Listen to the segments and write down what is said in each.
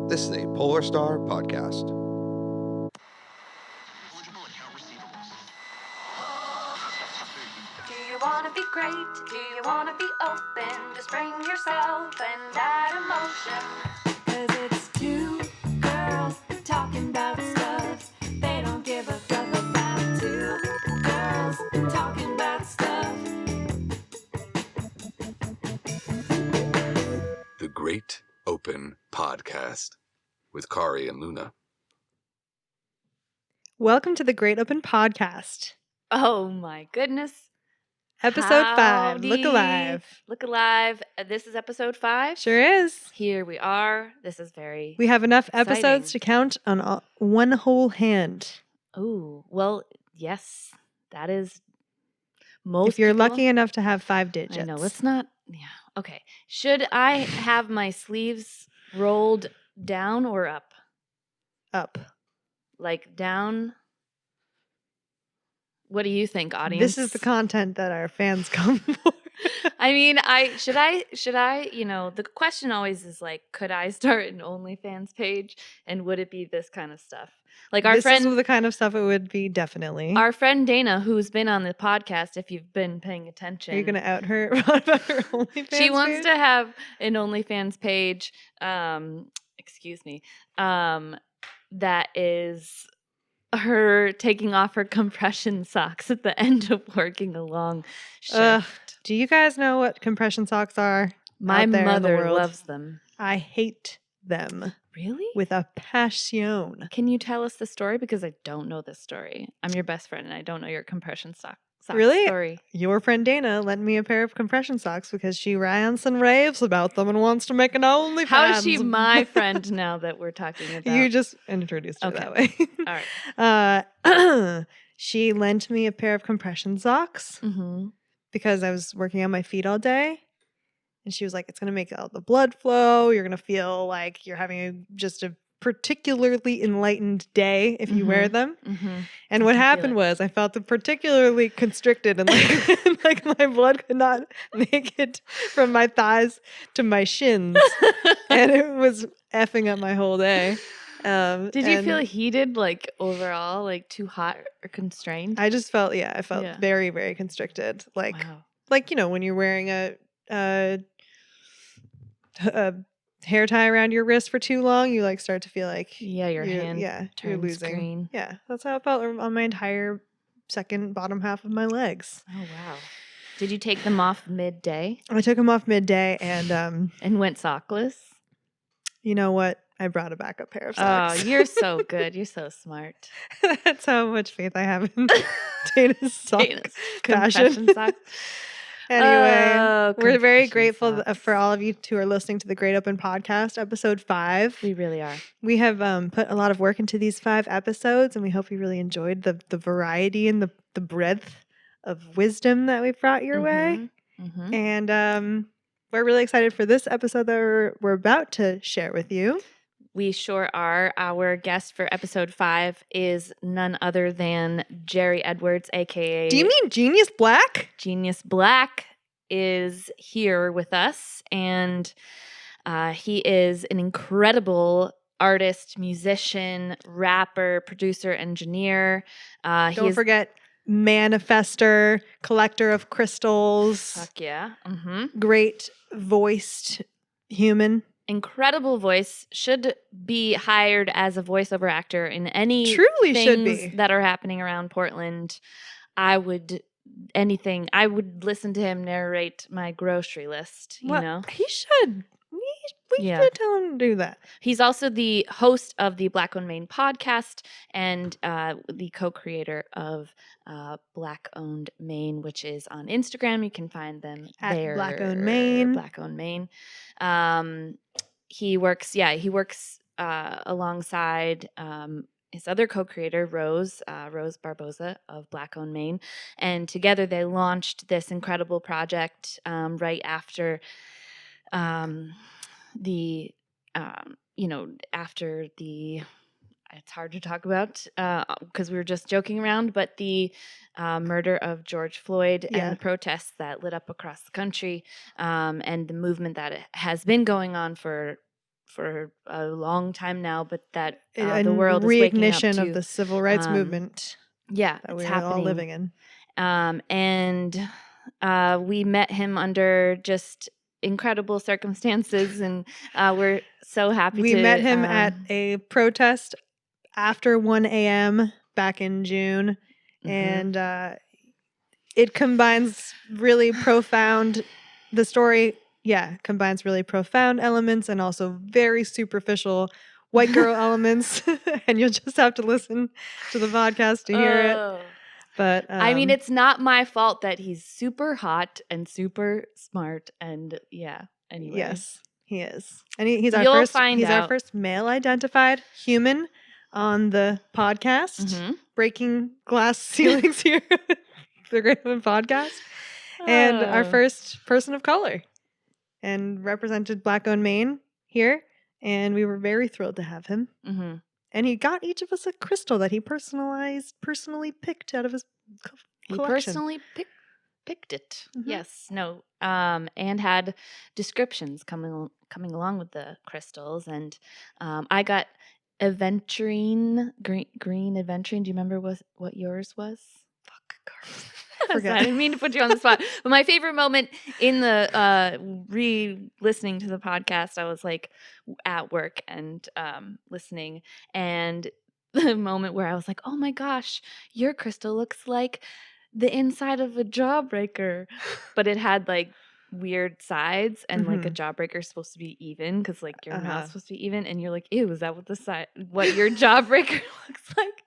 This is a Polar Star podcast. Do you want to be great? Do you want to be open? Just bring yourself and add emotion. 'Cause it's two girls talking about stuff they don't give a fuck about. Two girls talking about stuff. The Great Open Podcast with Kari and Luna. Welcome to the Great Open Podcast, Oh my goodness. episode 5. Look Howdy. alive. Look alive. This is episode 5. Sure is. Here we are. This is very... We have enough Exciting. episodes to count on one whole hand. Oh, well, yes. That is most If you're people- lucky enough to have 5 digits. I know. Let's not... Yeah. Okay. Should I have my sleeves rolled down or up? Up. Like down? What do you think, audience? This is the content that our fans come for. I mean, should I, you know, the question always is like, could I start an OnlyFans page and would it be this kind of stuff? Like our This friend, is the kind of stuff it would be, definitely. our friend Dana, who's been on the podcast, if you've been paying attention. Are you going to out her about her OnlyFans She wants page? to have an OnlyFans page, excuse me, that is her taking off her compression socks at the end of working a long shift. Ugh. Do you guys know what compression socks are? My out there in the mother world? loves them. I hate them Really? with a passion. Can you tell us the story? Because I don't know this story. I'm your best friend and I don't know your compression sock Really? story. Your friend Dana lent me a pair of compression socks because she rants and raves about them and wants to make an OnlyFans. How is she my friend now that we're talking about? You just introduced her Okay. that way. All right. She lent me a pair of compression socks Mm-hmm. because I was working on my feet all day. And she was like, it's going to make all the blood flow. You're going to feel like you're having just a particularly enlightened day if you wear them. Mm-hmm. And I what can feel happened it. was I felt particularly constricted and like, like my blood could not make it from my thighs to my shins. And it was effing up my whole day. Did you and feel heated, like overall, like too hot or constrained? I just felt, I felt Yeah. very, very constricted. Like, Wow. like, you know, when you're wearing a hair tie around your wrist for too long, you like start to feel like Yeah, your you're- hand you're turns losing. green. Yeah, that's how it felt on my entire second bottom half of my legs. Oh wow. Did you take them off midday I took them off midday, and and went sockless? you know what? I brought a backup pair of Oh, socks. you're so good. You're so smart. That's how much faith I have in Dana's sock Dana's fashion. compression socks. Anyway, Oh, we're very compression grateful socks. for all of you who are listening to the Great Open Podcast, episode 5. We really are. We have put a lot of work into these 5 episodes, and we hope you really enjoyed the variety and the breadth of wisdom that we brought your way. Mm-hmm. And we're really excited for this episode that we're about to share with you. We sure are. Our guest for episode 5 is none other than Jerry Edwards, a.k.a. Do you mean Genius Black? Genius Black is here with us, and he is an incredible artist, musician, rapper, producer, engineer. Don't forget manifester, collector of crystals, Fuck yeah. Mm-hmm. great voiced human. Incredible voice, should be hired as a voiceover actor in any Truly should things be. that are happening around Portland. I would listen to him narrate my grocery list, you Well, know. he should. We Yeah. should tell him to do that. He's also the host of the Black Owned Maine Podcast and the co-creator of Black Owned Maine, which is on Instagram. You can find them At there. Black Owned Maine. Black Owned Maine. He works alongside his other co-creator, Rose Barboza of Black Owned Maine. And together they launched this incredible project right after after the it's hard to talk about because we were just joking around, but the murder of George Floyd and the protests that lit up across the country, and the movement that has been going on for for a long time now, but that A the world is waking up reignition to. of the civil rights um, movement Yeah, that it's we're happening. all living in. And we met him under just incredible circumstances, and we're so happy We to met him at a protest after 1 a.m. back in June, and it combines really profound. The story, combines really profound elements and also very superficial white girl elements. And you'll just have to listen to the podcast to hear it. But I mean, it's not my fault that he's super hot and super smart, and anyway. Yes, he is, and he's You'll our first. find He's out. our first male-identified human on the podcast, breaking glass ceilings here, the Great Women Podcast, and our first person of color, and represented Black Owned Maine here, and we were very thrilled to have him. And he got each of us a crystal that he personally picked out of his collection. He personally picked it. Yes, no, and had descriptions coming along with the crystals, and I got aventurine, green aventurine. Do you remember what yours was? I didn't mean to put you on the spot, but my favorite moment in the re-listening to the podcast, I was like at work and listening, and the moment where I was like, "Oh my gosh, your crystal looks like the inside of a jawbreaker," but it had like weird sides, and like a jawbreaker is supposed to be even because like your mouth's supposed to be even, and you're like, "Ew, is that what your jawbreaker looks like?"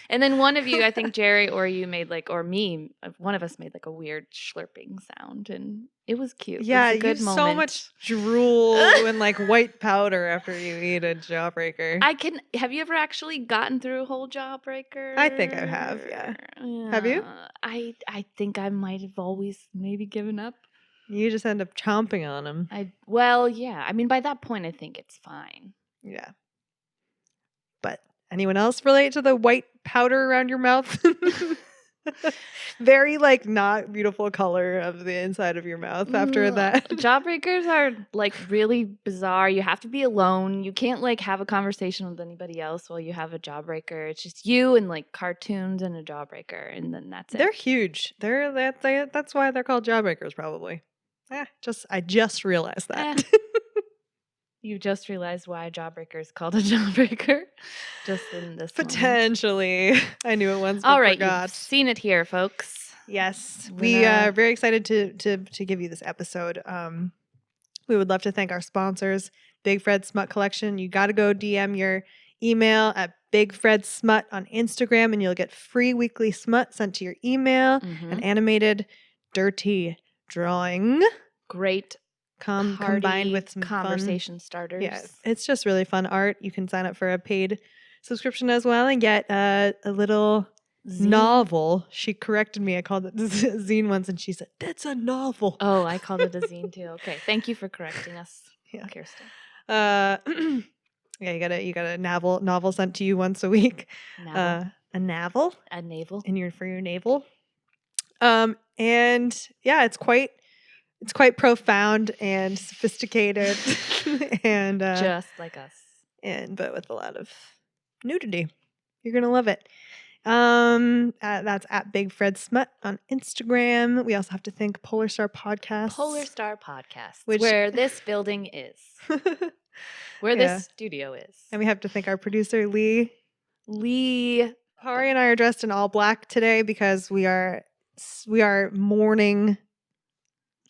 And then one of you, I think Jerry or you made like, or me, one of us made like a weird slurping sound, and it was cute. Yeah, it was a good you moment. so much drool and like white powder after you eat a jawbreaker. Have you ever actually gotten through a whole jawbreaker? I think I have, yeah. Have you? I think I might have always maybe given up. You just end up chomping on them. Yeah. I mean, by that point, I think it's fine. Yeah. But anyone else relate to the white powder around your mouth? Very like not beautiful color of the inside of your mouth after that. Jawbreakers are like really bizarre. You have to be alone. You can't like have a conversation with anybody else while you have a jawbreaker. It's just you and like cartoons and a jawbreaker, and then that's it. They're huge. That's why they're called jawbreakers, probably. I just realized that. You just realized why a jawbreaker is called a jawbreaker? Just in this Potentially. moment. I knew it once, but all right, forgot. You've seen it here, folks. Yes. We are very excited to give you this episode. We would love to thank our sponsors, Big Fred Smut Collection. You got to go DM your email at Big Fred Smut on Instagram, and you'll get free weekly smut sent to your email, an animated dirty drawing. Great combined with some conversation fun starters. Yeah, it's just really fun art. You can sign up for a paid subscription as well and get a little novel. She corrected me. I called it zine once, and she said, "That's a novel." Oh, I called it a zine too. Okay, thank you for correcting us, Kirsten. Yeah, you got a novel sent to you once a week. A navel for your navel. And yeah, it's quite profound and sophisticated, and just like us, but with a lot of nudity. You're gonna love it. That's at Big Fred Smut on Instagram. We also have to thank Polar Star Podcast, where this building is, where this studio is, and we have to thank our producer Lee. Hari and I are dressed in all black today because we are mourning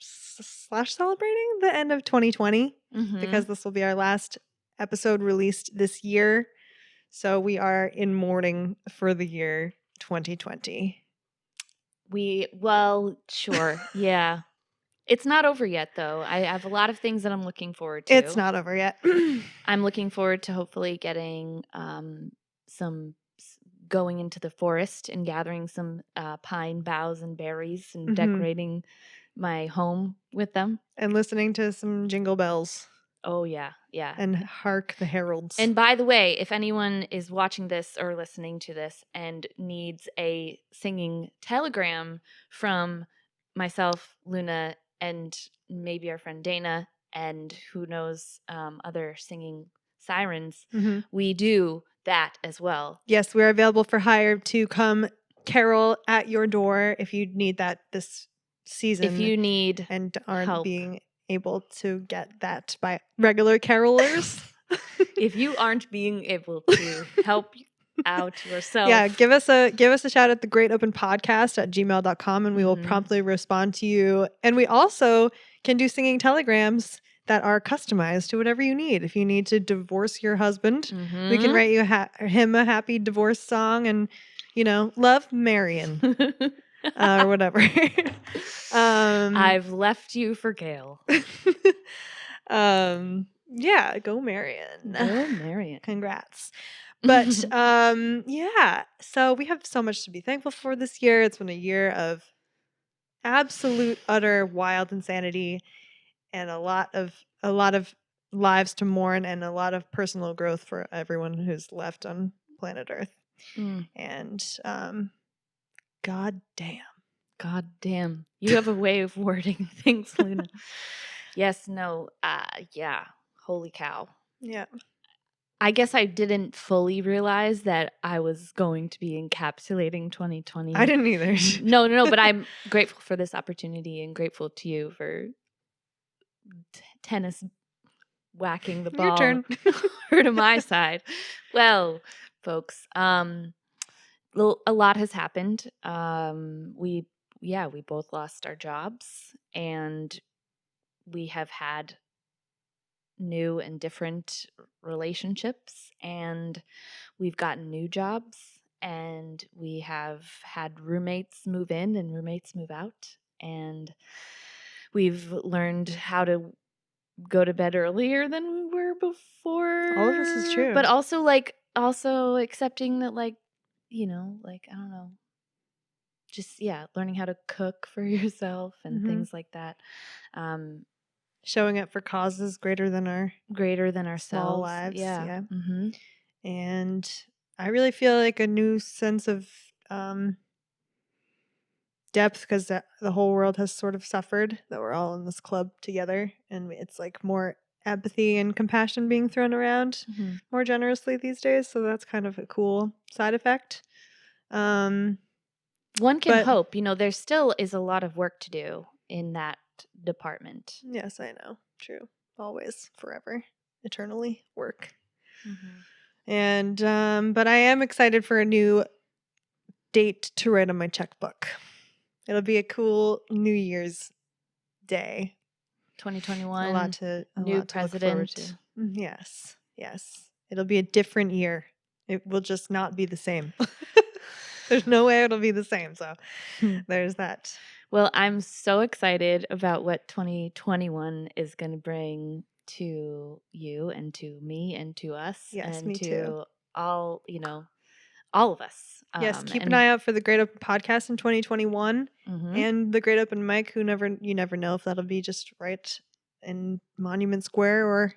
/ celebrating the end of 2020 because this will be our last episode released this year. So we are in mourning for the year 2020. Sure. Yeah. It's not over yet, though. I have a lot of things that I'm looking forward to. It's not over yet. I'm looking forward to hopefully getting going into the forest and gathering some pine boughs and berries and decorating my home with them. And listening to some jingle bells. Oh, yeah. Yeah. And hark the heralds. And by the way, if anyone is watching this or listening to this and needs a singing telegram from myself, Luna, and maybe our friend Dana, and who knows, other singing sirens, Mhm. we do that as well. Yes, we're available for hire to come carol at your door if you need that this season. If you need and aren't help. being able to get that by regular carolers. If you aren't being able to help out yourself. Yeah, give us a shout at the Great Open Podcast at gmail.com and we will Mhm. promptly respond to you. And we also can do singing telegrams that are customized to whatever you need. If you need to divorce your husband, we can Mhm. write you him a happy divorce song and, love Marion or whatever. I've left you for Gail. Yeah, go Marion. Go Marion. Congrats. But yeah, so we have so much to be thankful for this year. It's been a year of absolute utter wild insanity and a lot of lives to mourn and a lot of personal growth for everyone who's left on planet Earth. Mm. And god damn. God damn. You have a way of wording things, Luna. Yes, no, yeah. Holy cow. Yeah. I guess I didn't fully realize that I was going to be encapsulating 2020. I didn't either. No, but I'm grateful for this opportunity and grateful to you for tennis whacking the ball Your turn. over to my side. Well, folks, a lot has happened. We both lost our jobs and we have had new and different relationships, and we've gotten new jobs, and we have had roommates move in and roommates move out, and we've learned how to go to bed earlier than we were before. All of this is true. But also accepting that I don't know, just learning how to cook for yourself and Mhm. things like that. Showing up for causes greater than ourselves. Small lives. Yeah. Mm-hmm. And I really feel like a new sense of depth because the whole world has sort of suffered that we're all in this club together. And it's like more empathy and compassion being thrown around Mm-hmm. more generously these days. So that's kind of a cool side effect. One can but- hope. There still is a lot of work to do in that department. Yes, I know. True. Always, forever, eternally work. Mm-hmm. And but I am excited for a new date to write on my checkbook. It'll be a cool New Year's Day. 2021. A lot to new look forward president. to. Yes. It'll be a different year. It will just not be the same. There's no way it'll be the same. So there's that. Well, I'm so excited about what 2021 is going to bring to you and to me and to us. Yes, and me to too. all, all of us. Yes, keep an eye out for the Great Open Podcast in 2021 Mm-hmm. and the Great Open Mic. You never know if that'll be just right in Monument Square or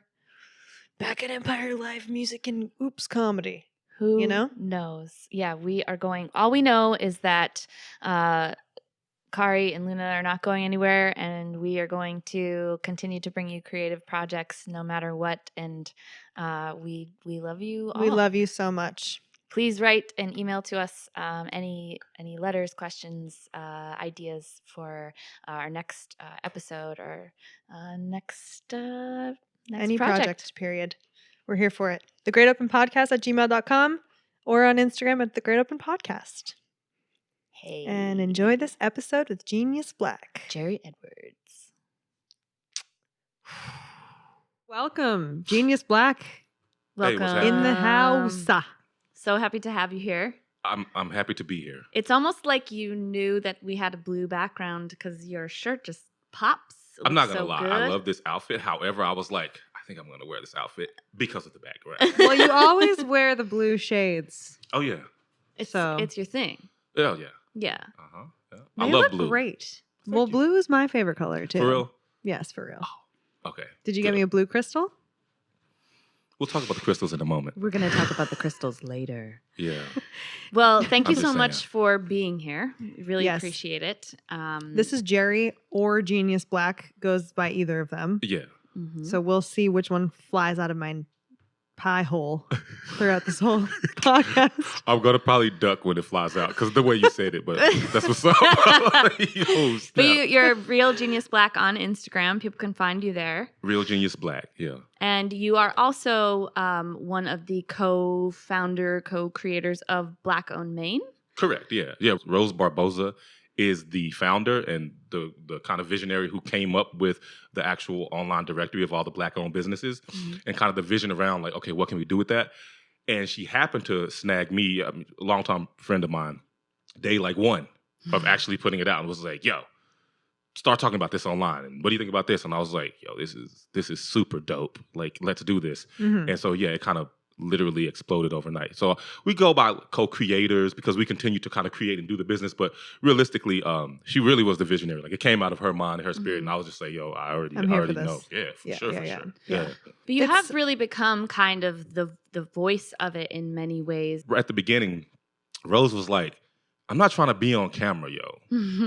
back at Empire Live Music and Oops Comedy. Who knows? Yeah, we are going. All we know is that Kari and Luna are not going anywhere, and we are going to continue to bring you creative projects no matter what. And we love you all. We love you so much. Please write an email to us. Any letters, questions, ideas for our next episode or next Any project. Period. We're here for it. The Great Open Podcast at gmail.com or on Instagram at The Great Open Podcast. Hey. And enjoy this episode with Genius Black. Jerry Edwards. Welcome, Genius Black. Hey, what's Welcome. happening? In the house. So happy to have you here. I'm happy to be here. It's almost like you knew that we had a blue background because your shirt just pops. It I'm not looks gonna so lie, good. I love this outfit. However, I was like, I think I'm gonna wear this outfit because of the background. Well, you always wear the blue shades. Oh yeah. It's your thing. Oh yeah. Yeah. Uh-huh. Yeah. They I love look blue. great. Thank Well, you. blue is my favorite color too. For real? Yes, for real. Okay. Did you get Good. me a blue crystal? We'll talk about the crystals in a moment. We're going to talk about the crystals later. Yeah. Well, thank I'm you just so saying. much for being here. Really Yes. appreciate it. This is Jerry or Genius Black. Goes by either of them. Yeah. So we'll see which one flies out of my pie hole throughout this whole podcast. I'm gonna probably duck when it flies out because the way you said it, but that's what's up. Oh, snap. But you're Real Genius Black on Instagram. People can find you there. Real Genius Black, yeah. And you are also one of the co-creators of Black Owned Maine. Correct, yeah. Yeah, Rose Barboza is the founder and the kind of visionary who came up with the actual online directory of all the Black-owned businesses and kind of the vision around, like, okay, what can we do with that? And she happened to snag me, a longtime friend of mine, day like one of actually putting it out and was like, yo, start talking about this online. And what do you think about this? And I was like, yo, this is super dope. Like, let's do this. And so, yeah, it kind of literally exploded overnight. So we go by co-creators because we continue to kind of create and do the business. But realistically, she really was the visionary. Like, it came out of her mind and her spirit. And I was just like, yo, I already know. Yeah, for sure. Yeah. But you have really become kind of the voice of it in many ways. At the beginning, Rose was like, I'm not trying to be on camera, yo.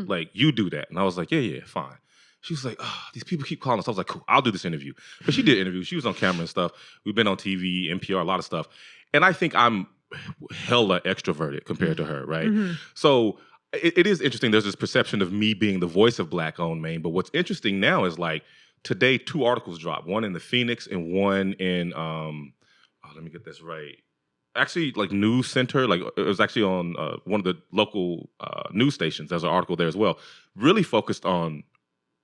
Like, you do that. And I was like, yeah, fine. She was like, oh, these people keep calling us. I was like, cool, I'll do this interview. But she did interviews. She was on camera and stuff. We've been on TV, NPR, a lot of stuff. And I think I'm hella extroverted compared to her, right? So it is interesting. There's this perception of me being the voice of Black Owned Maine. But what's interesting now is, like, today 2 articles dropped. One in the Phoenix and one in, let me get this right. Actually, like, News Center, like, it was actually on one of the local news stations. There's an article there as well. Really focused on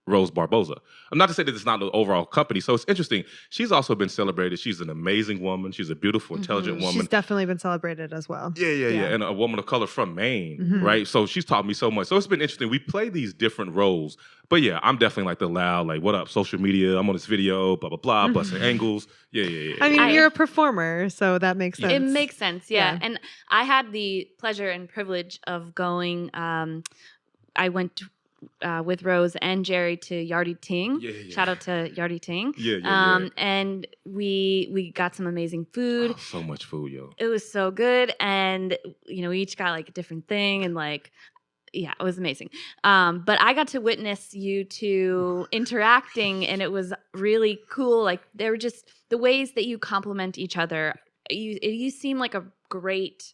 Rose Barboza. Not to say that it's not the overall company. So it's interesting. She's also been celebrated. She's an amazing woman. She's a beautiful, intelligent woman. She's definitely been celebrated as well. Yeah. And a woman of color from Maine, right? So she's taught me so much. So it's been interesting. We play these different roles. But yeah, I'm definitely like the loud, like, what up, social media? I'm on this video, blah, blah, blah, busting angles. Yeah. I mean, you're a performer, so that makes sense. It makes sense, yeah. And I had the pleasure and privilege of going, I went with Rose and Jerry to Yachty Team. Shout out to Yachty Team. Yeah. And we got some amazing food. Oh, so much food, yo. It was so good. And, we each got like a different thing. And like, yeah, it was amazing. But I got to witness you two interacting, and it was really cool. Like, they were just the ways that you complement each other. You seem like a great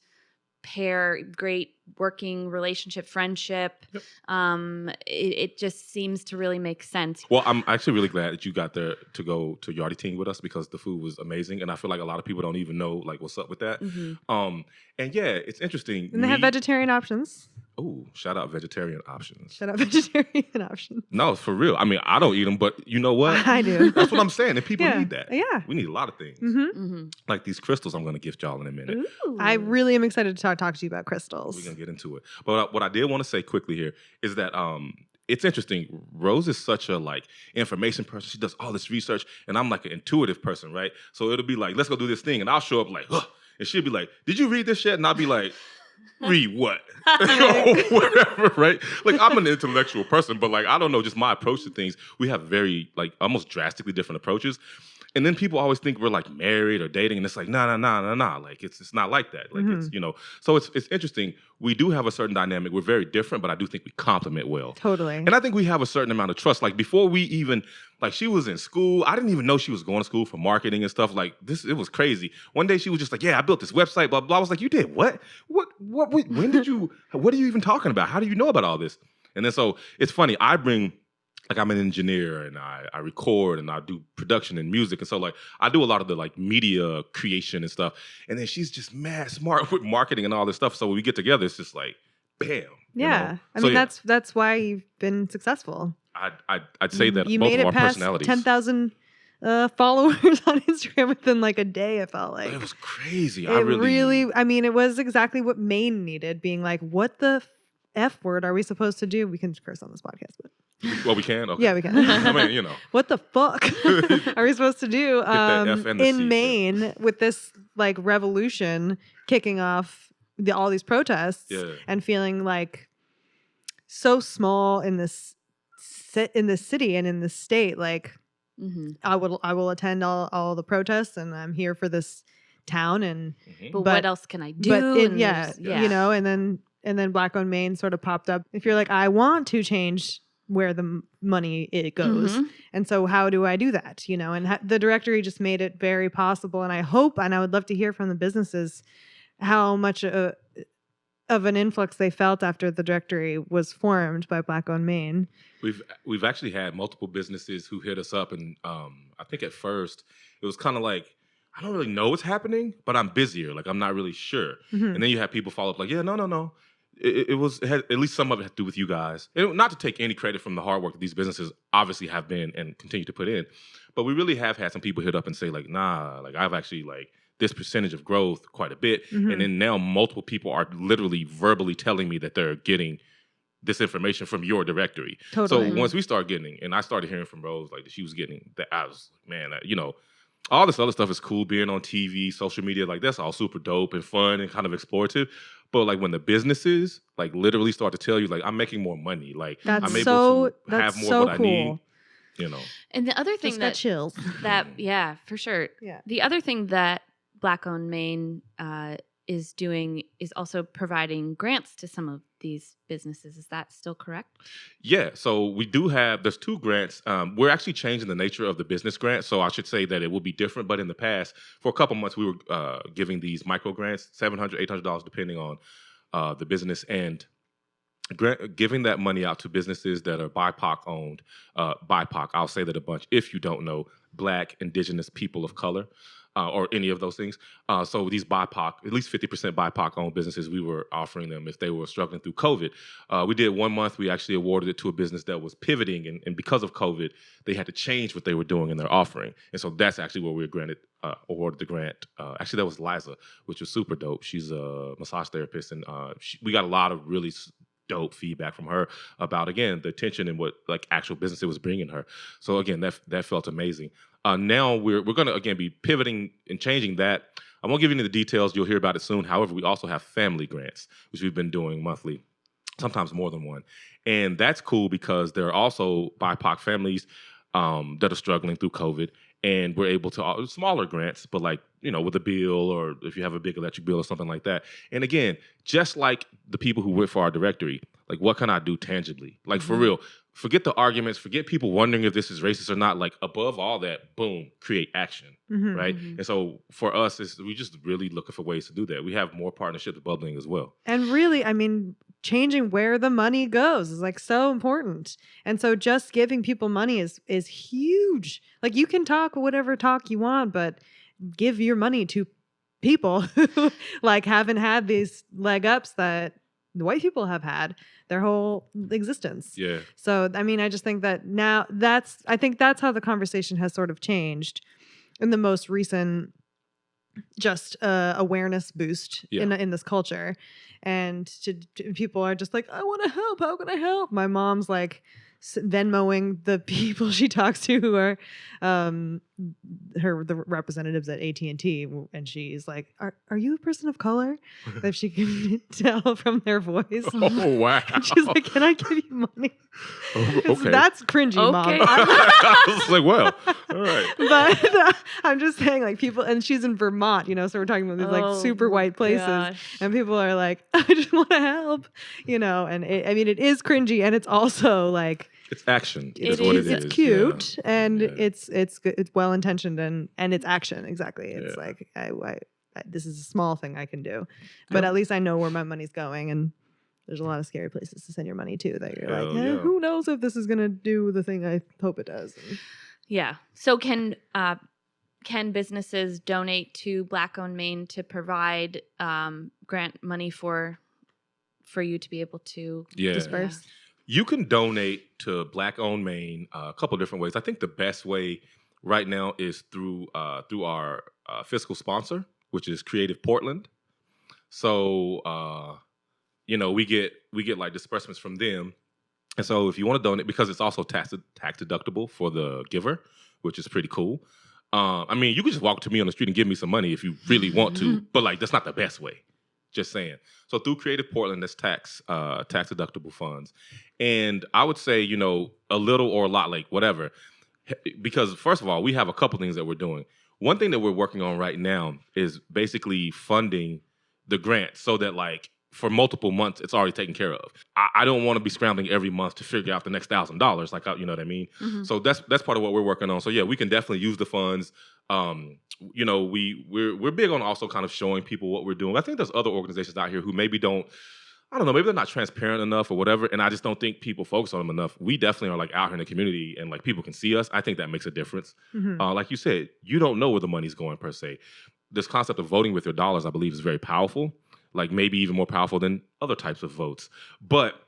pair, great working relationship, friendship. It just seems to really make sense. Well, I'm actually really glad that you got there to go to Yachty Team with us because the food was amazing, and I feel like a lot of people don't even know, like, what's up with that. And yeah, it's interesting. And they have vegetarian options. Oh, shout out vegetarian options. Shout out vegetarian options. No, for real. I mean, I don't eat them, but you know what? I do. That's what I'm saying. And people need that. Yeah. We need a lot of things. Like these crystals I'm going to gift y'all in a minute. Ooh. I really am excited to talk to you about crystals. We're going to get into it. But what I did want to say quickly here is that it's interesting. Rose is such a, like, information person. She does all this research, and I'm like an intuitive person, right? So it'll be like, let's go do this thing, and I'll show up like, ugh. And she'll be like, did you read this shit? And I'll be like, read what? Whatever, right? Like, I'm an intellectual person, but, like, I don't know, just my approach to things, we have very, like, almost drastically different approaches. And then people always think we're, like, married or dating, and it's like, nah. Like, it's not like that. Like, it's, so it's interesting. We do have a certain dynamic. We're very different, but I do think we complement well. Totally. And I think we have a certain amount of trust. Like, before we even, like, she was in school. I didn't even know she was going to school for marketing and stuff. Like, it was crazy. One day she was just like, yeah, I built this website, blah, blah. I was like, you did what? When did you, what are you even talking about? How do you know about all this? And then so it's funny. Like, I'm an engineer, and I record, and I do production and music. And so, like, I do a lot of the, like, media creation and stuff. And then she's just mad smart with marketing and all this stuff. So when we get together, it's just like, bam. Yeah. I mean, that's why you've been successful. I'd say that you both made of it our past personalities. 10,000 followers on Instagram within, like, a day, it felt like. It was crazy. I mean, it was exactly what Maine needed, being like, what the F word are we supposed to do? We can curse on this podcast, but... Well, we can? Okay. Yeah, we can. I mean, What the fuck are we supposed to do in Maine with this, like, revolution kicking off all these protests and feeling like so small in this city and in this state? Like, I will attend all the protests, and I'm here for this town. And but what else can I do? And then Black Owned Maine sort of popped up. If you're like, I want to change where the money it goes. And so how do I do that? And the directory just made it very possible. And I hope, and I would love to hear from the businesses how much of an influx they felt after the directory was formed by Black Owned Maine. We've actually had multiple businesses who hit us up, and I think at first it was kind of like, I don't really know what's happening, but I'm busier. Like, I'm not really sure. And then you have people follow up like, yeah, no. It had, at least some of it had to do with you guys. And not to take any credit from the hard work that these businesses obviously have been and continue to put in, but we really have had some people hit up and say like, nah, like I've actually like this percentage of growth quite a bit. And then now multiple people are literally verbally telling me that they're getting this information from your directory. Totally. So once we start getting, and I started hearing from Rose like that she was getting that, I was like, man, all this other stuff is cool, being on TV, social media, like that's all super dope and fun and kind of explorative. But like when the businesses like literally start to tell you like I'm making more money, like I'm able to have more of what I need, And the other thing just got chills. Yeah, for sure. Yeah. The other thing that Black Owned Maine is doing is also providing grants to some of these businesses. Is that still correct? Yeah, so we do have, there's 2 grants. We're actually changing the nature of the business grant, so I should say that it will be different, but in the past, for a couple months, we were giving these micro grants, $700, $800, depending on the business, and giving that money out to businesses that are BIPOC owned. BIPOC, I'll say that a bunch, if you don't know, Black, Indigenous, people of color. Or any of those things. So these BIPOC, at least 50% BIPOC-owned businesses, we were offering them if they were struggling through COVID. We did 1 month. We actually awarded it to a business that was pivoting, and because of COVID, they had to change what they were doing in their offering. And so that's actually where we were awarded the grant. Actually, that was Liza, which was super dope. She's a massage therapist, and we got a lot of really dope feedback from her about, again, the attention and what like actual business it was bringing her. So again, that felt amazing. Now we're going to, again, be pivoting and changing that. I won't give you any of the details. You'll hear about it soon. However, we also have family grants, which we've been doing monthly, sometimes more than one. And that's cool because there are also BIPOC families that are struggling through COVID. And we're able to, smaller grants, but like, with a bill or if you have a big electric bill or something like that. And again, just like the people who went for our directory, like what can I do tangibly? Like for real, forget the arguments, forget people wondering if this is racist or not. Like above all that, boom, create action, right? And so for us, we just really looking for ways to do that. We have more partnerships bubbling as well. And really, I mean, changing where the money goes is like so important. And so just giving people money is huge. Like you can talk whatever talk you want, but give your money to people who like haven't had these leg ups that the white people have had their whole existence. Yeah. So, I mean, I just think that now I think that's how the conversation has sort of changed in the most recent just awareness boost in this culture. And people are just like, I want to help. How can I help? My mom's like Venmoing the people she talks to who are the representatives at AT&T, and she's like, are you a person of color? If she can tell from their voice. Oh, wow. And she's like, can I give you money? Oh, okay. That's cringy, Mom. I was like, well, all right. But I'm just saying, like, people, and she's in Vermont, so we're talking about these like super white places, and people are like, I just want to help, and it is cringy, and it's also like, it's action. It's cute, and it's well intentioned, and it's action. Exactly. It's like I this is a small thing I can do, but at least I know where my money's going, and there's a lot of scary places to send your money to that you're like, who knows if this is gonna do the thing I hope it does. Yeah. So can businesses donate to Black Owned Maine to provide grant money for you to be able to disperse? Yeah. You can donate to Black Owned Maine a couple of different ways. I think the best way right now is through our fiscal sponsor, which is Creative Portland. So we get like disbursements from them, and so if you want to donate, because it's also tax deductible for the giver, which is pretty cool. I mean, you can just walk to me on the street and give me some money if you really want to, but like that's not the best way. Just saying. So through Creative Portland, that's tax deductible funds. And I would say, a little or a lot, like whatever. Because first of all, we have a couple things that we're doing. One thing that we're working on right now is basically funding the grant so that like for multiple months, it's already taken care of. I don't want to be scrambling every month to figure out the next $1,000. Like, you know what I mean? Mm-hmm. So that's part of what we're working on. So yeah, we can definitely use the funds. You know, we're big on also kind of showing people what we're doing. I think there's other organizations out here who maybe don't, I don't know, maybe they're not transparent enough or whatever, and I just don't think people focus on them enough. We definitely are like out here in the community and like people can see us. I think that makes a difference. Mm-hmm. Like you said, you don't know where the money's going per se. This concept of voting with your dollars, I believe, is very powerful, like maybe even more powerful than other types of votes. But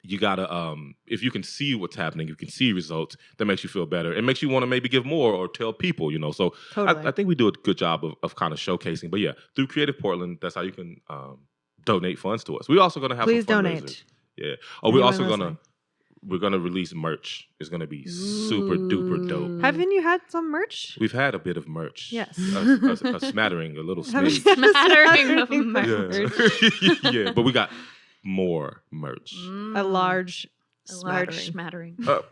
you gotta, if you can see what's happening, you can see results, that makes you feel better. It makes you want to maybe give more or tell people, you know. So Totally. I think we do a good job of kind of showcasing. But yeah, through Creative Portland, that's how you can donate funds to us. We're also gonna have Please some donate. fundraisers. Yeah. Oh, we're Anyone also listening? we're gonna release merch. It's gonna be super duper dope. Haven't you had some merch? We've had a bit of merch. Yes. A smattering, a little Haven't smidge. you had a Smattering of smattering merch. Yeah. Yeah, but we got more merch. A large A large smattering. smattering.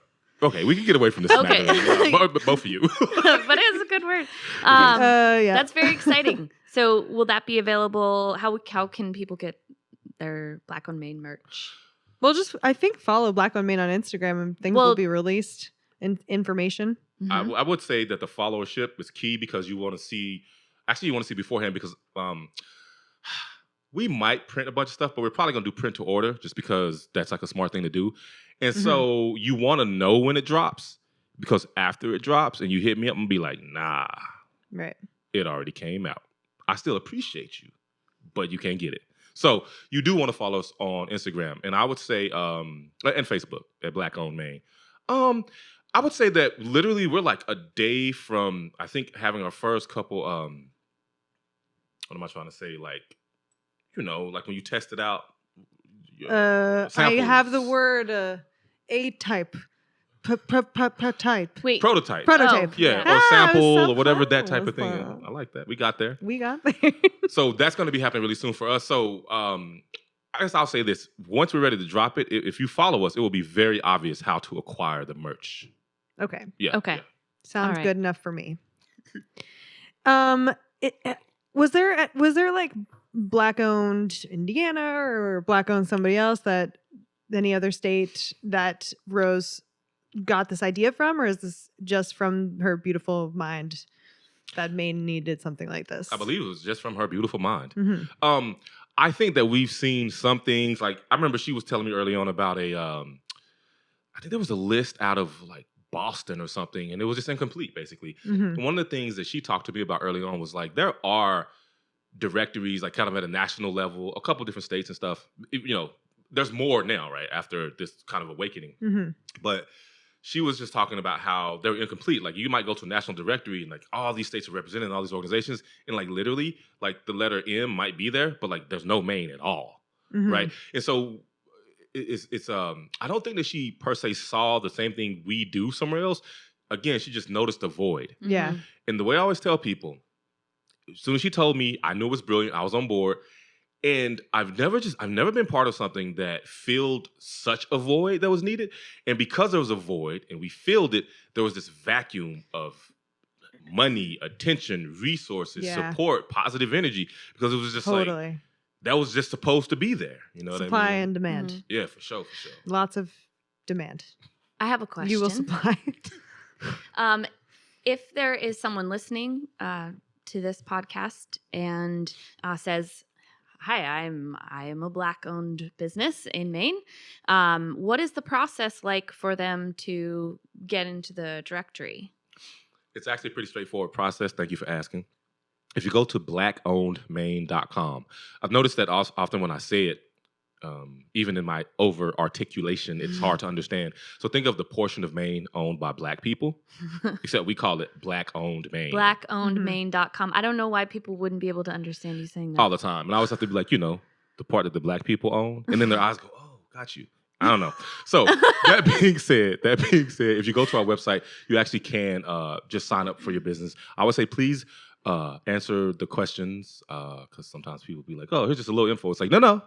Okay, we can get away from this Okay. smattering. Both of you. But it's a good word. Yeah. That's very exciting. So will that be available? How can people get their Black Owned Maine merch? Well, just I think follow Black Owned Maine on Instagram and things will be released and information. Mhm. I would say that the followership is key because you want to see beforehand because we might print a bunch of stuff, but we're probably going to do print to order just because that's like a smart thing to do. And so you want to know when it drops because after it drops and you hit me up and be like, nah, Right. it already came out. I still appreciate you, but you can't get it. So you do want to follow us on Instagram, and I would say, and Facebook at Black Owned Maine. I would say that literally we're like a day from, I think, having our first couple. What am I trying to say? Like, you know, like when you test it out. I samples. have the word A-type. Type. Wait. Prototype. Prototype. Yeah, Ah, or sample so or whatever, that type fun. of thing. Yeah, I like that. We got there. We got there. So that's going to be happening really soon for us. So I guess I'll say this. Once we're ready to drop it, if you follow us, it will be very obvious how to acquire the merch. Okay. Yeah. Okay. yeah. Sounds All right. good enough for me. Was there like Black owned Indiana or Black owned somebody else that any other state that Rose got this idea from, or is this just from her beautiful mind that Maine needed something like this? I believe it was just from her beautiful mind. Mhm. I think that we've seen some things. Like I remember she was telling me early on about I think there was a list out of like Boston or something, and it was just incomplete, basically. Mhm. And one of the things that she talked to me about early on was like there are directories like kind of at a national level, a couple different states and stuff. You know, there's more now, right? After this kind of awakening. Mhm. But she was just talking about how they're incomplete. Like you might go to a national directory and like all these states are represented in all these organizations, and like literally, like the letter M might be there, but like there's no Maine at all, Mhm. right? And so it's I don't think that she per se saw the same thing we do somewhere else. Again, she just noticed the void. Yeah. Mhm. And the way I always tell people, as soon as she told me, I knew it was brilliant. I was on board. And I've never been part of something that filled such a void that was needed. And because there was a void and we filled it, there was this vacuum of money, attention, resources, Yeah. support, positive energy. Because it was just like, Totally. that was just supposed to be there. You know Supply what I mean? and demand. Mhm. Yeah, for sure. Lots of demand. I have a question. You will supply. If there is someone listening to this podcast and says, "Hi, I am a Black owned business in Maine," what is the process like for them to get into the directory? It's actually a pretty straightforward process. Thank you for asking. If you go to blackownedmaine.com, I've noticed that often when I say it, even in my over articulation, it's hard to understand. So think of the portion of Maine owned by Black people, except we call it Black Owned Maine. Blackownedmaine.com. I don't know why people wouldn't be able to understand you saying that. All the time. And I always have to be like, you know, the part that the Black people own. And then their eyes go, oh, got you. I don't know. So that being said, if you go to our website, you actually can just sign up for your business. I would say please answer the questions because sometimes people be like, oh, here's just a little info. It's like, no.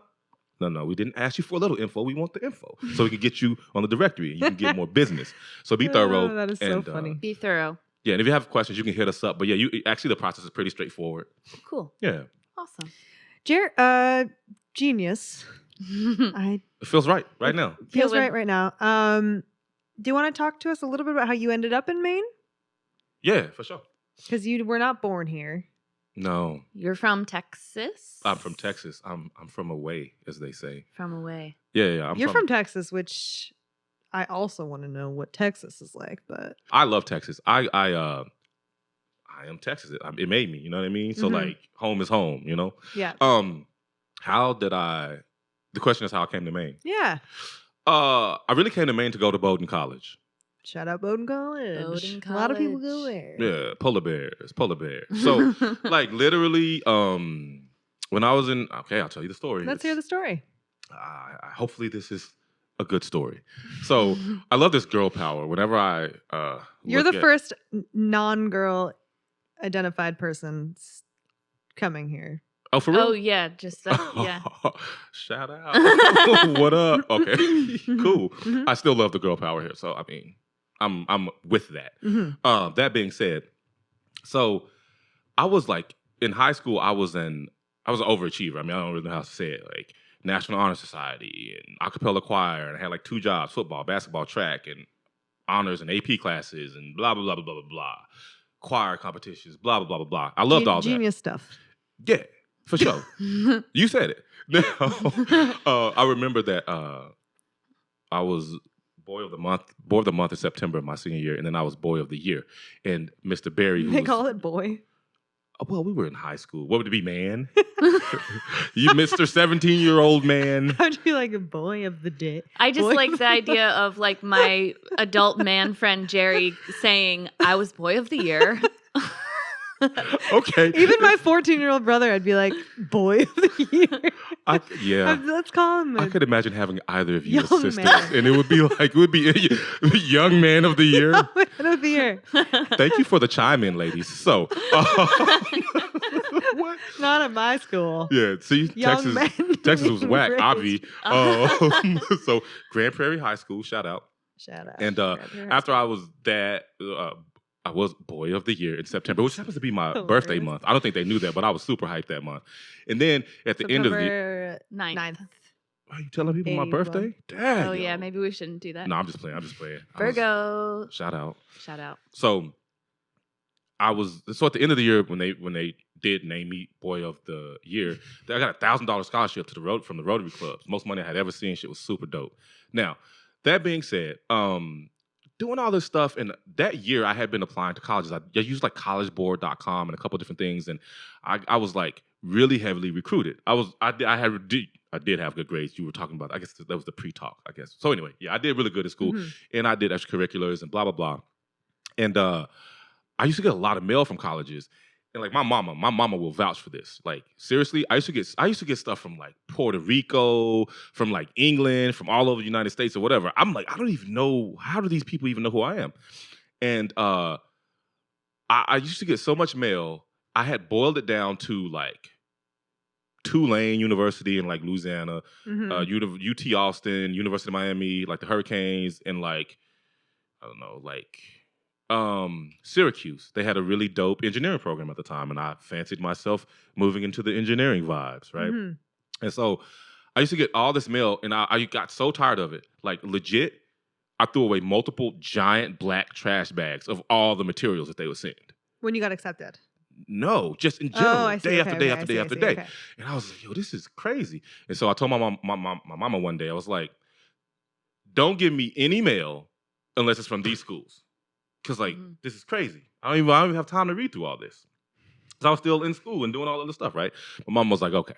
We didn't ask you for a little info. We want the info so we can get you on the directory and you can get more business. So be thorough. Oh, that is so and, funny. Be thorough. Yeah, and if you have questions, you can hit us up. But yeah, actually the process is pretty straightforward. Cool. Yeah. Awesome. Genius. It feels right now. Feels right now. Do you want to talk to us a little bit about how you ended up in Maine? Yeah, for sure. Because you were not born here. No. You're from Texas? I'm from Texas. I'm from away, as they say. From away. Yeah. You're from Texas, which I also want to know what Texas is like. But I love Texas. I am Texas. It made me. You know what I mean? So like, home is home. You know. Yeah. How did I? The question is how I came to Maine. Yeah. I really came to Maine to go to Bowdoin College. Shout out Bowdoin College. Bowdoin A lot of people go College. there. Yeah, polar bears. So, like, literally, when I was in, okay, I'll tell you the story. Let's hear the story. Hopefully, this is a good story. So, I love this girl power. Whenever I, You're the first non-girl identified person coming here. Oh, for real? Oh, yeah. Just, yeah. Shout out. What up? Okay, cool. I still love the girl power here. So, I mean, I'm with that. That being said, so I was like in high school. I was an overachiever. I mean, I don't really know how to say it. Like National Honor Society and a cappella choir, and I had like 2 jobs: football, basketball, track, and honors and AP classes, and blah blah blah blah blah blah. Choir competitions, blah blah blah blah blah. I loved all that. Genius stuff. Yeah, for sure. You said it. Now, I remember that I was boy of the month in September of my senior year, and then I was boy of the year. And Mr. Barry, They call it boy. Well, we were in high school. What would it be, man? You Mr. 17-year-old man. How'd you like a boy of the day? I just Boy like of the idea of like my adult man friend Jerry saying, I was boy of the year. Okay. Even my 14-year-old brother, I'd be like, boy of the year. Yeah. Let's call him. I could imagine having either of you as young sisters, man. and it would be young man of the year. Man of the year. Thank you for the chime in, ladies. So, what? Not at my school. Yeah, see, Young men Texas was whack, raised. obvi. So, Grand Prairie High School, shout out. Shout out. And after I was that, I was boy of the year in September, which happens to be my birthday month. I don't think they knew that, but I was super hyped that month. And then at the end of the year, 9th. are you telling people my 81. birthday? Dang. Oh, yeah. Maybe we shouldn't do that. No, I'm just playing. Virgo. Shout out. Shout out. So at the end of the year when they did name me boy of the year, I got a $1,000 scholarship from the Rotary clubs. Most money I had ever seen. Shit was super dope. Now, that being said, doing all this stuff, and that year I had been applying to colleges. I used like collegeboard.com and a couple different things, and I was like really heavily recruited. I did have good grades. You were talking about, I guess that was the pre-talk, I guess. So anyway, yeah, I did really good at school, and I did extracurriculars and blah blah blah. And I used to get a lot of mail from colleges. And like my mama will vouch for this. Like seriously, I used to get stuff from like Puerto Rico, from like England, from all over the United States or whatever. I'm like, I don't even know, how do these people even know who I am? And I used to get so much mail. I had boiled it down to like Tulane University in like Louisiana, UT Austin, University of Miami, like the Hurricanes, and like I don't know, like Syracuse. They had a really dope engineering program at the time, and I fancied myself moving into the engineering vibes, right? And so I used to get all this mail, and I got so tired of it. Like legit, I threw away multiple giant black trash bags of all the materials that they would send. When you got accepted? No, just in general, day after day after day after day. Okay. And I was like, yo, this is crazy. And so I told my mama one day, I was like, don't give me any mail unless it's from these schools. Because, like, this is crazy. I don't even have time to read through all this. Because I was still in school and doing all of this stuff, right? My mom was like, okay.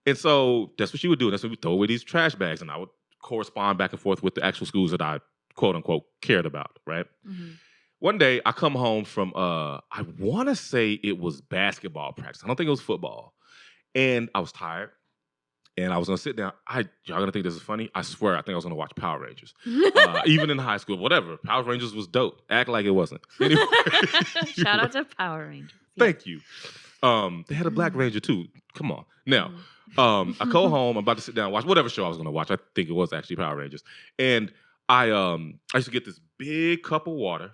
And so that's what she would do. That's when we throw away these trash bags. And I would correspond back and forth with the actual schools that I, quote unquote, cared about, right? One day, I come home from, I want to say it was basketball practice. I don't think it was football. And I was tired. And I was going to sit down. Y'all going to think this is funny? I swear, I think I was going to watch Power Rangers. Even in high school, whatever. Power Rangers was dope. Act like it wasn't. Anyway. Shout out to Power Rangers. Thank you. They had a Black Ranger, too. Come on. Now, I go home. I'm about to sit down and watch whatever show I was going to watch. I think it was actually Power Rangers. And I used to get this big cup of water,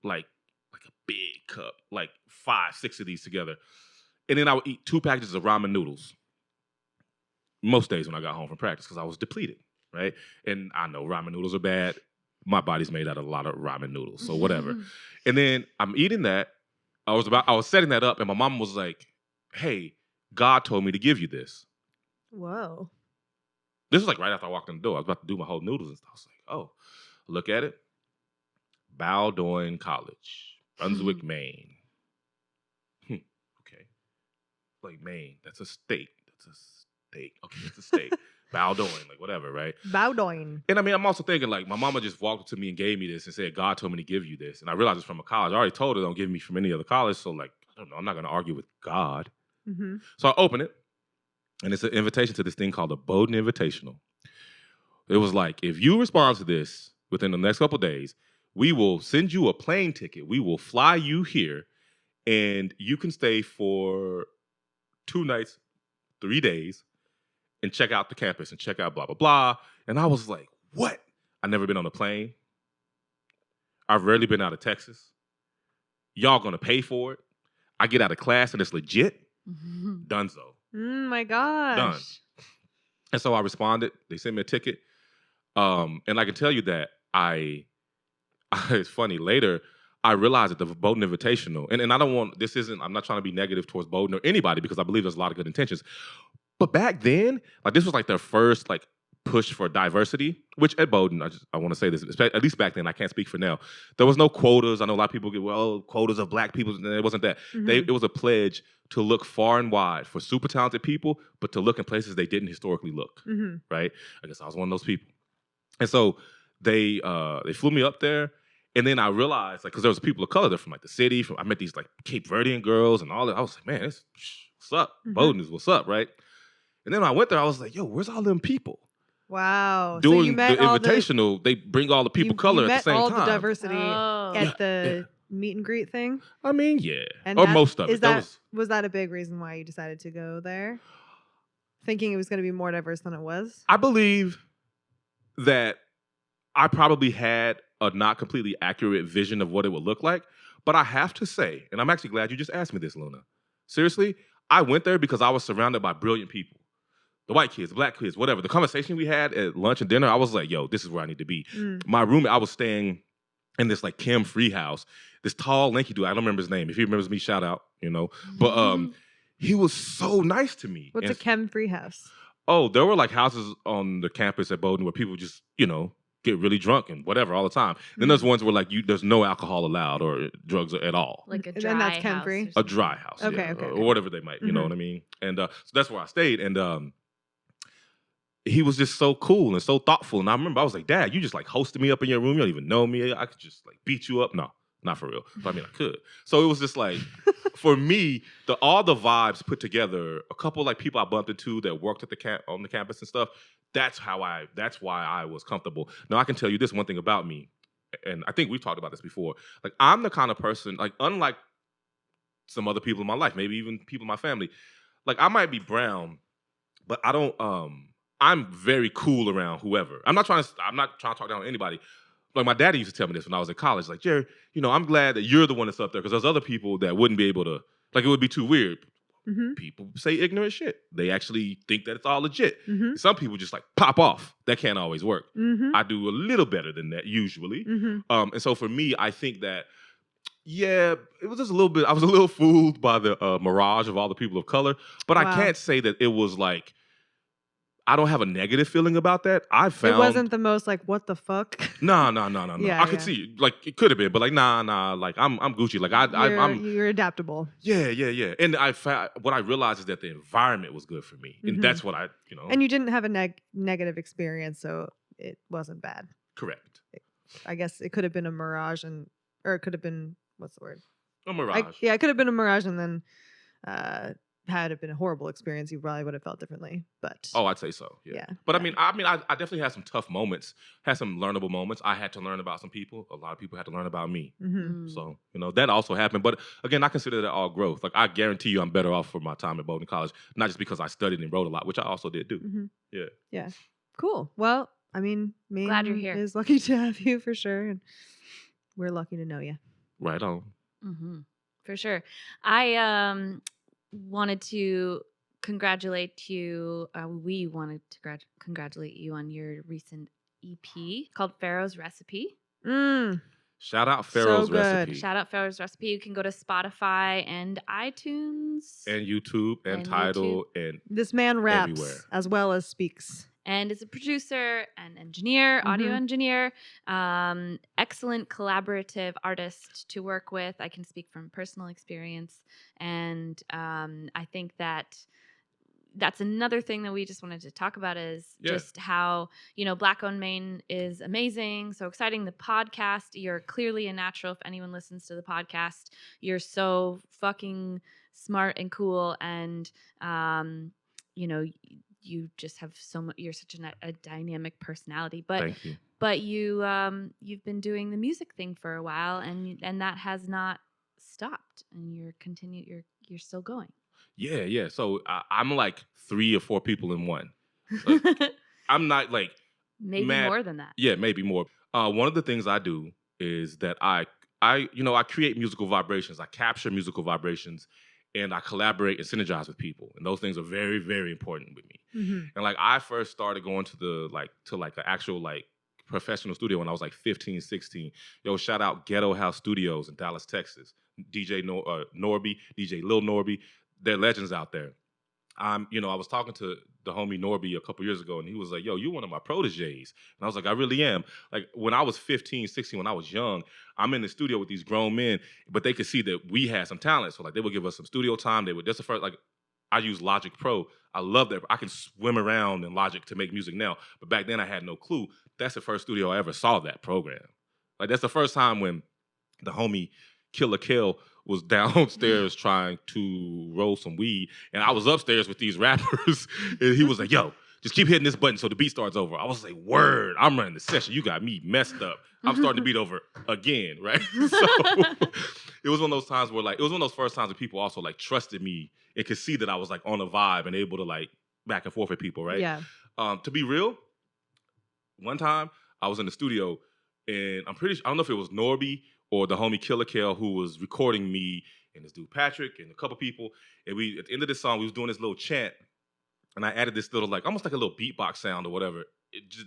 like a big cup, like 5, 6 of these together. And then I would eat 2 packages of ramen noodles most days when I got home from practice because I was depleted, right? And I know ramen noodles are bad. My body's made out of a lot of ramen noodles, so whatever. And then I'm eating that. I was setting that up, and my mom was like, "Hey, God told me to give you this." Whoa. This was like right after I walked in the door. I was about to do my whole noodles and stuff. I was like, "Oh, look at it. Bowdoin College, Brunswick, Maine." Okay, like Maine. That's a state. Okay, it's a state. Bowdoin, like whatever, right? Bowdoin. And I mean, I'm also thinking like my mama just walked up to me and gave me this and said, God told me to give you this. And I realized it's from a college. I already told her don't give me from any other college. So like, I don't know, I'm not going to argue with God. Mm-hmm. So I open it and it's an invitation to this thing called the Bowdoin Invitational. It was like, if you respond to this within the next couple of days, we will send you a plane ticket. We will fly you here and you can stay for 2 nights, 3 days and check out the campus and check out blah, blah, blah. And I was like, what? I've never been on a plane. I've rarely been out of Texas. Y'all gonna pay for it. I get out of class and it's legit. Dunzo. My gosh. Done. And so I responded. They sent me a ticket. And I can tell you that it's funny, later, I realized that the Bowdoin Invitational, and I don't want, I'm not trying to be negative towards Bowdoin or anybody because I believe there's a lot of good intentions. But back then, like this was like their first like push for diversity, which at Bowdoin, I want to say this, at least back then, I can't speak for now. There was no quotas. I know a lot of people get, quotas of black people. And it wasn't that. Mm-hmm. It was a pledge to look far and wide for super talented people, but to look in places they didn't historically look, right? I guess I was one of those people. And so they flew me up there. And then I realized, like, because there was people of color there from like the city. I met these like Cape Verdean girls and all that. I was like, man, what's up? Bowdoin is what's up, right? And then when I went there, I was like, yo, where's all them people? Wow. Doing so you met the Invitational, they bring all the people of color at the same time. You met all the diversity at the meet and greet thing? I mean, yeah. And or most of it. Was that a big reason why you decided to go there? Thinking it was going to be more diverse than it was? I believe that I probably had a not completely accurate vision of what it would look like. But I have to say, and I'm actually glad you just asked me this, Luna. Seriously, I went there because I was surrounded by brilliant people. The white kids, the black kids, whatever. The conversation we had at lunch and dinner, I was like, yo, this is where I need to be. My roommate, I was staying in this like Kim Free house. This tall, lanky dude, I don't remember his name. If he remembers me, shout out, you know. But he was so nice to me. What's a Kim Free house? Oh, there were like houses on the campus at Bowdoin where people just, you know, get really drunk and whatever all the time. Then there's ones where like there's no alcohol allowed or drugs at all. Like a dry and that's house. Kim Free? A dry house. Okay, yeah, okay. Or whatever they might, you know what I mean? And so that's where I stayed. And he was just so cool and so thoughtful. And I remember I was like, Dad, you just like hosted me up in your room. You don't even know me. I could just like beat you up. No, not for real. But I mean, I could. So it was just like, for me, all the vibes put together, a couple like people I bumped into that worked at on the campus and stuff. That's why I was comfortable. Now I can tell you this one thing about me, and I think we've talked about this before. Like I'm the kind of person, like unlike some other people in my life, maybe even people in my family, like I might be brown, but I don't. I'm very cool around whoever. I'm not trying to talk down on anybody. Like my daddy used to tell me this when I was in college. Like, Jerry, you know, I'm glad that you're the one that's up there because there's other people that wouldn't be able to. Like, it would be too weird. People say ignorant shit. They actually think that it's all legit. Some people just like pop off. That can't always work. I do a little better than that usually. And so for me, I think that, yeah, it was just a little bit, I was a little fooled by the mirage of all the people of color. But I can't say that it was like, I don't have a negative feeling about that. I found it wasn't the most like what the fuck. No. Yeah, I could see like it could have been, but like nah. Like I'm Gucci. Like you're adaptable. Yeah. And I found what I realized is that the environment was good for me, and that's what I And you didn't have a negative experience, so it wasn't bad. Correct. I guess it could have been a mirage, or it could have been what's the word? A mirage. It could have been a mirage, and then. Had it been a horrible experience, you probably would have felt differently. But I'd say so. Yeah. But I mean, I definitely had some tough moments, had some learnable moments. I had to learn about some people. A lot of people had to learn about me. So that also happened. But again, I consider that all growth. Like I guarantee you, I'm better off for my time at Bowdoin College, not just because I studied and wrote a lot, which I also did do. Yeah. Cool. Well, I mean, Maine Glad you're here. is lucky to have you for sure, and we're lucky to know you. Right on. For sure. I wanted to congratulate you. We wanted to congratulate you on your recent EP called Pharaohs Recipe. Shout out Pharaohs good. Recipe. Shout out Pharaohs Recipe. You can go to Spotify and iTunes. And YouTube and Tidal and this man raps everywhere. as well as speaks. And is a producer and engineer, audio engineer, excellent collaborative artist to work with. I can speak from personal experience. And I think that's another thing that we just wanted to talk about is just how, Black Owned Maine is amazing, so exciting. The podcast, you're clearly a natural. If anyone listens to the podcast, you're so fucking smart and cool. And, you just have so much, you're such a dynamic personality. But Thank you. But you've been doing the music thing for a while, and that has not stopped, and you're still going. Yeah. So I'm like 3 or 4 people in one. Like, I'm not like maybe mad. More than that. Yeah, maybe more. One of the things I do is that I create musical vibrations. I capture musical vibrations, and I collaborate and synergize with people. And those things are very, very important with me. And like I first started going to an actual like professional studio when I was like 15, 16. Yo, shout out Ghetto House Studios in Dallas, Texas. DJ Norby, DJ Lil Norby. They're legends out there. I was talking to the homie Norby a couple years ago, and he was like, yo, you're one of my proteges. And I was like, I really am. Like, when I was 15, 16, when I was young, I'm in the studio with these grown men, but they could see that we had some talent. So, like, they would give us some studio time. That's the first, like, I use Logic Pro. I love that. I can swim around in Logic to make music now. But back then, I had no clue. That's the first studio I ever saw that program. Like, that's the first time when the homie Killer Kill was downstairs trying to roll some weed, and I was upstairs with these rappers, and he was like, yo, just keep hitting this button so the beat starts over. I was like, word, I'm running the session. You got me messed up. I'm starting the beat over again, right? So it was one of those times where, like, it was one of those first times where people also, like, trusted me and could see that I was, like, on a vibe and able to, like, back and forth with people, right? Yeah. To be real, one time I was in the studio, and I don't know if it was Norby or the homie Killer Kale who was recording me and this dude Patrick and a couple people. And we, at the end of this song, we was doing this little chant, and I added this little, like, almost like a little beatbox sound or whatever.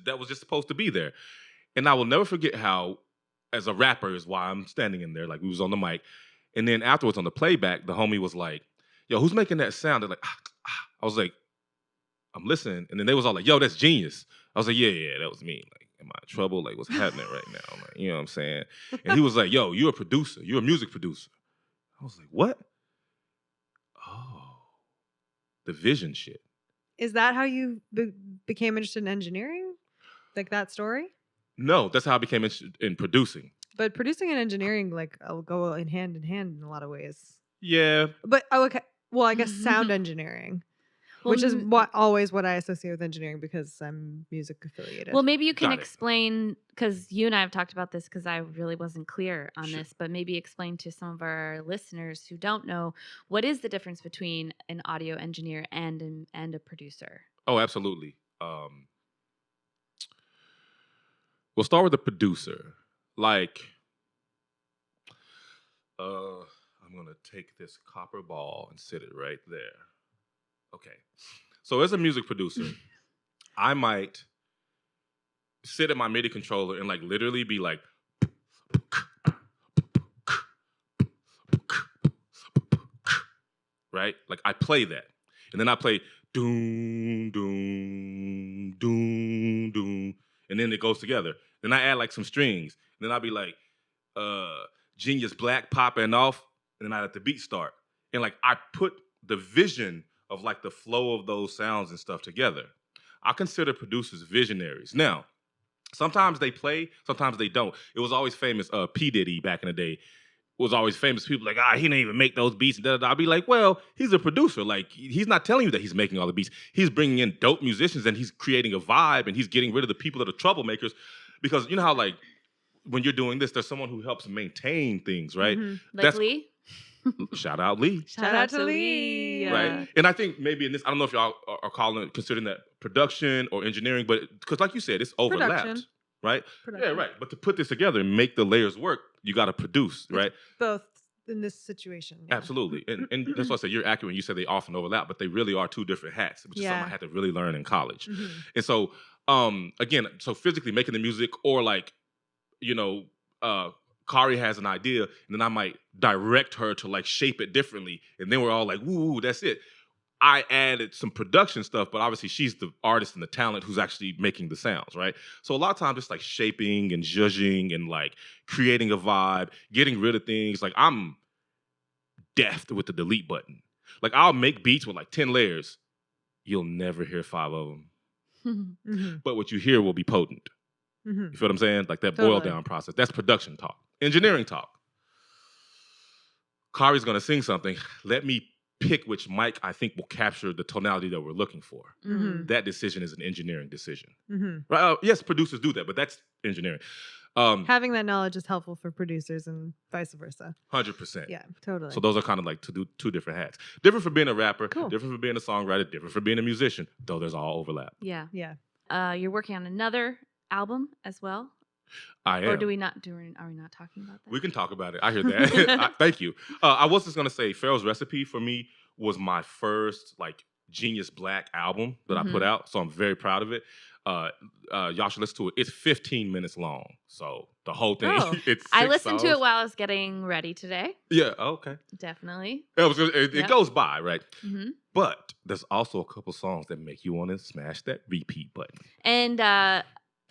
That was just supposed to be there. And I will never forget how, as a rapper, is why I'm standing in there, like, we was on the mic. And then afterwards on the playback, the homie was like, yo, who's making that sound? They're like, I was like, I'm listening. And then they was all like, yo, that's genius. I was like, yeah, that was me. Like, am I in trouble? Like, what's happening right now? Like, you know what I'm saying? And he was like, yo, you're a producer. You're a music producer. I was like, what? Oh, the vision shit. Is that how you became interested in engineering? Like that story? No, that's how I became interested in producing. But producing and engineering, like, will go in hand in a lot of ways. Yeah. But, okay. Well, I guess sound engineering. Which is always what I associate with engineering because I'm music affiliated. Well, maybe you can explain, because you and I have talked about this because I really wasn't clear on this, but maybe explain to some of our listeners who don't know, what is the difference between an audio engineer and a producer? Oh, absolutely. We'll start with the producer. Like, I'm going to take this copper ball and sit it right there. Okay. So as a music producer, I might sit at my MIDI controller and, like, literally be like, right? Like, I play that. And then I play doom, doom, doom, doom. And then it goes together. Then I add, like, some strings. And then I'll be like, Genius Black popping off. And then I let the beat start. And, like, I put the vision of, like, the flow of those sounds and stuff together. I consider producers visionaries. Now, sometimes they play, sometimes they don't. It was always famous, P. Diddy back in the day was always famous. People like, he didn't even make those beats. I'll be like, well, he's a producer. Like, he's not telling you that he's making all the beats. He's bringing in dope musicians, and he's creating a vibe, and he's getting rid of the people that are troublemakers. Because you know how, like, when you're doing this, there's someone who helps maintain things, right? Mm-hmm. Like Lee? Shout out Lee. Shout out to Lee. Right. And I think maybe in this, I don't know if y'all are considering that production or engineering, but because like you said, it's overlapped. Production. Right? Production. Yeah, right. But to put this together and make the layers work, you got to produce, right? Both. in this situation. Yeah. Absolutely. And that's why I said you're accurate when you said they often overlap, but they really are two different hats, which is something I had to really learn in college. And so, again, so physically making the music or like, Kari has an idea and then I might direct her to like shape it differently. And then we're all like, woo, that's it. I added some production stuff, but obviously she's the artist and the talent who's actually making the sounds, right? So a lot of times it's like shaping and zhuzhing and like creating a vibe, getting rid of things. Like I'm deft with the delete button. Like I'll make beats with like 10 layers. You'll never hear 5 of them. But what you hear will be potent. You feel what I'm saying? Like that boil down process. That's production talk. Engineering talk. Kari's going to sing something. Let me pick which mic I think will capture the tonality that we're looking for. That decision is an engineering decision. Right? Yes, producers do that, but that's engineering. Having that knowledge is helpful for producers and vice versa. 100%. Yeah, totally. So those are kind of like two different hats. Different for being a rapper, different for being a songwriter, different for being a musician, though there's all overlap. Yeah. Yeah. You're working on another album as well? I am. Or are we not talking about that? We can talk about it. I hear that. Thank you. I was just going to say Pharaohs Recipe for me was my first like Genius Black album that I put out. So I'm very proud of it. Y'all should listen to it. It's 15 minutes long. So the whole thing, it's 6 I listened hours. to it while I was getting ready today. Yeah, okay. Definitely. It goes by, right? But there's also a couple songs that make you want to smash that repeat button. And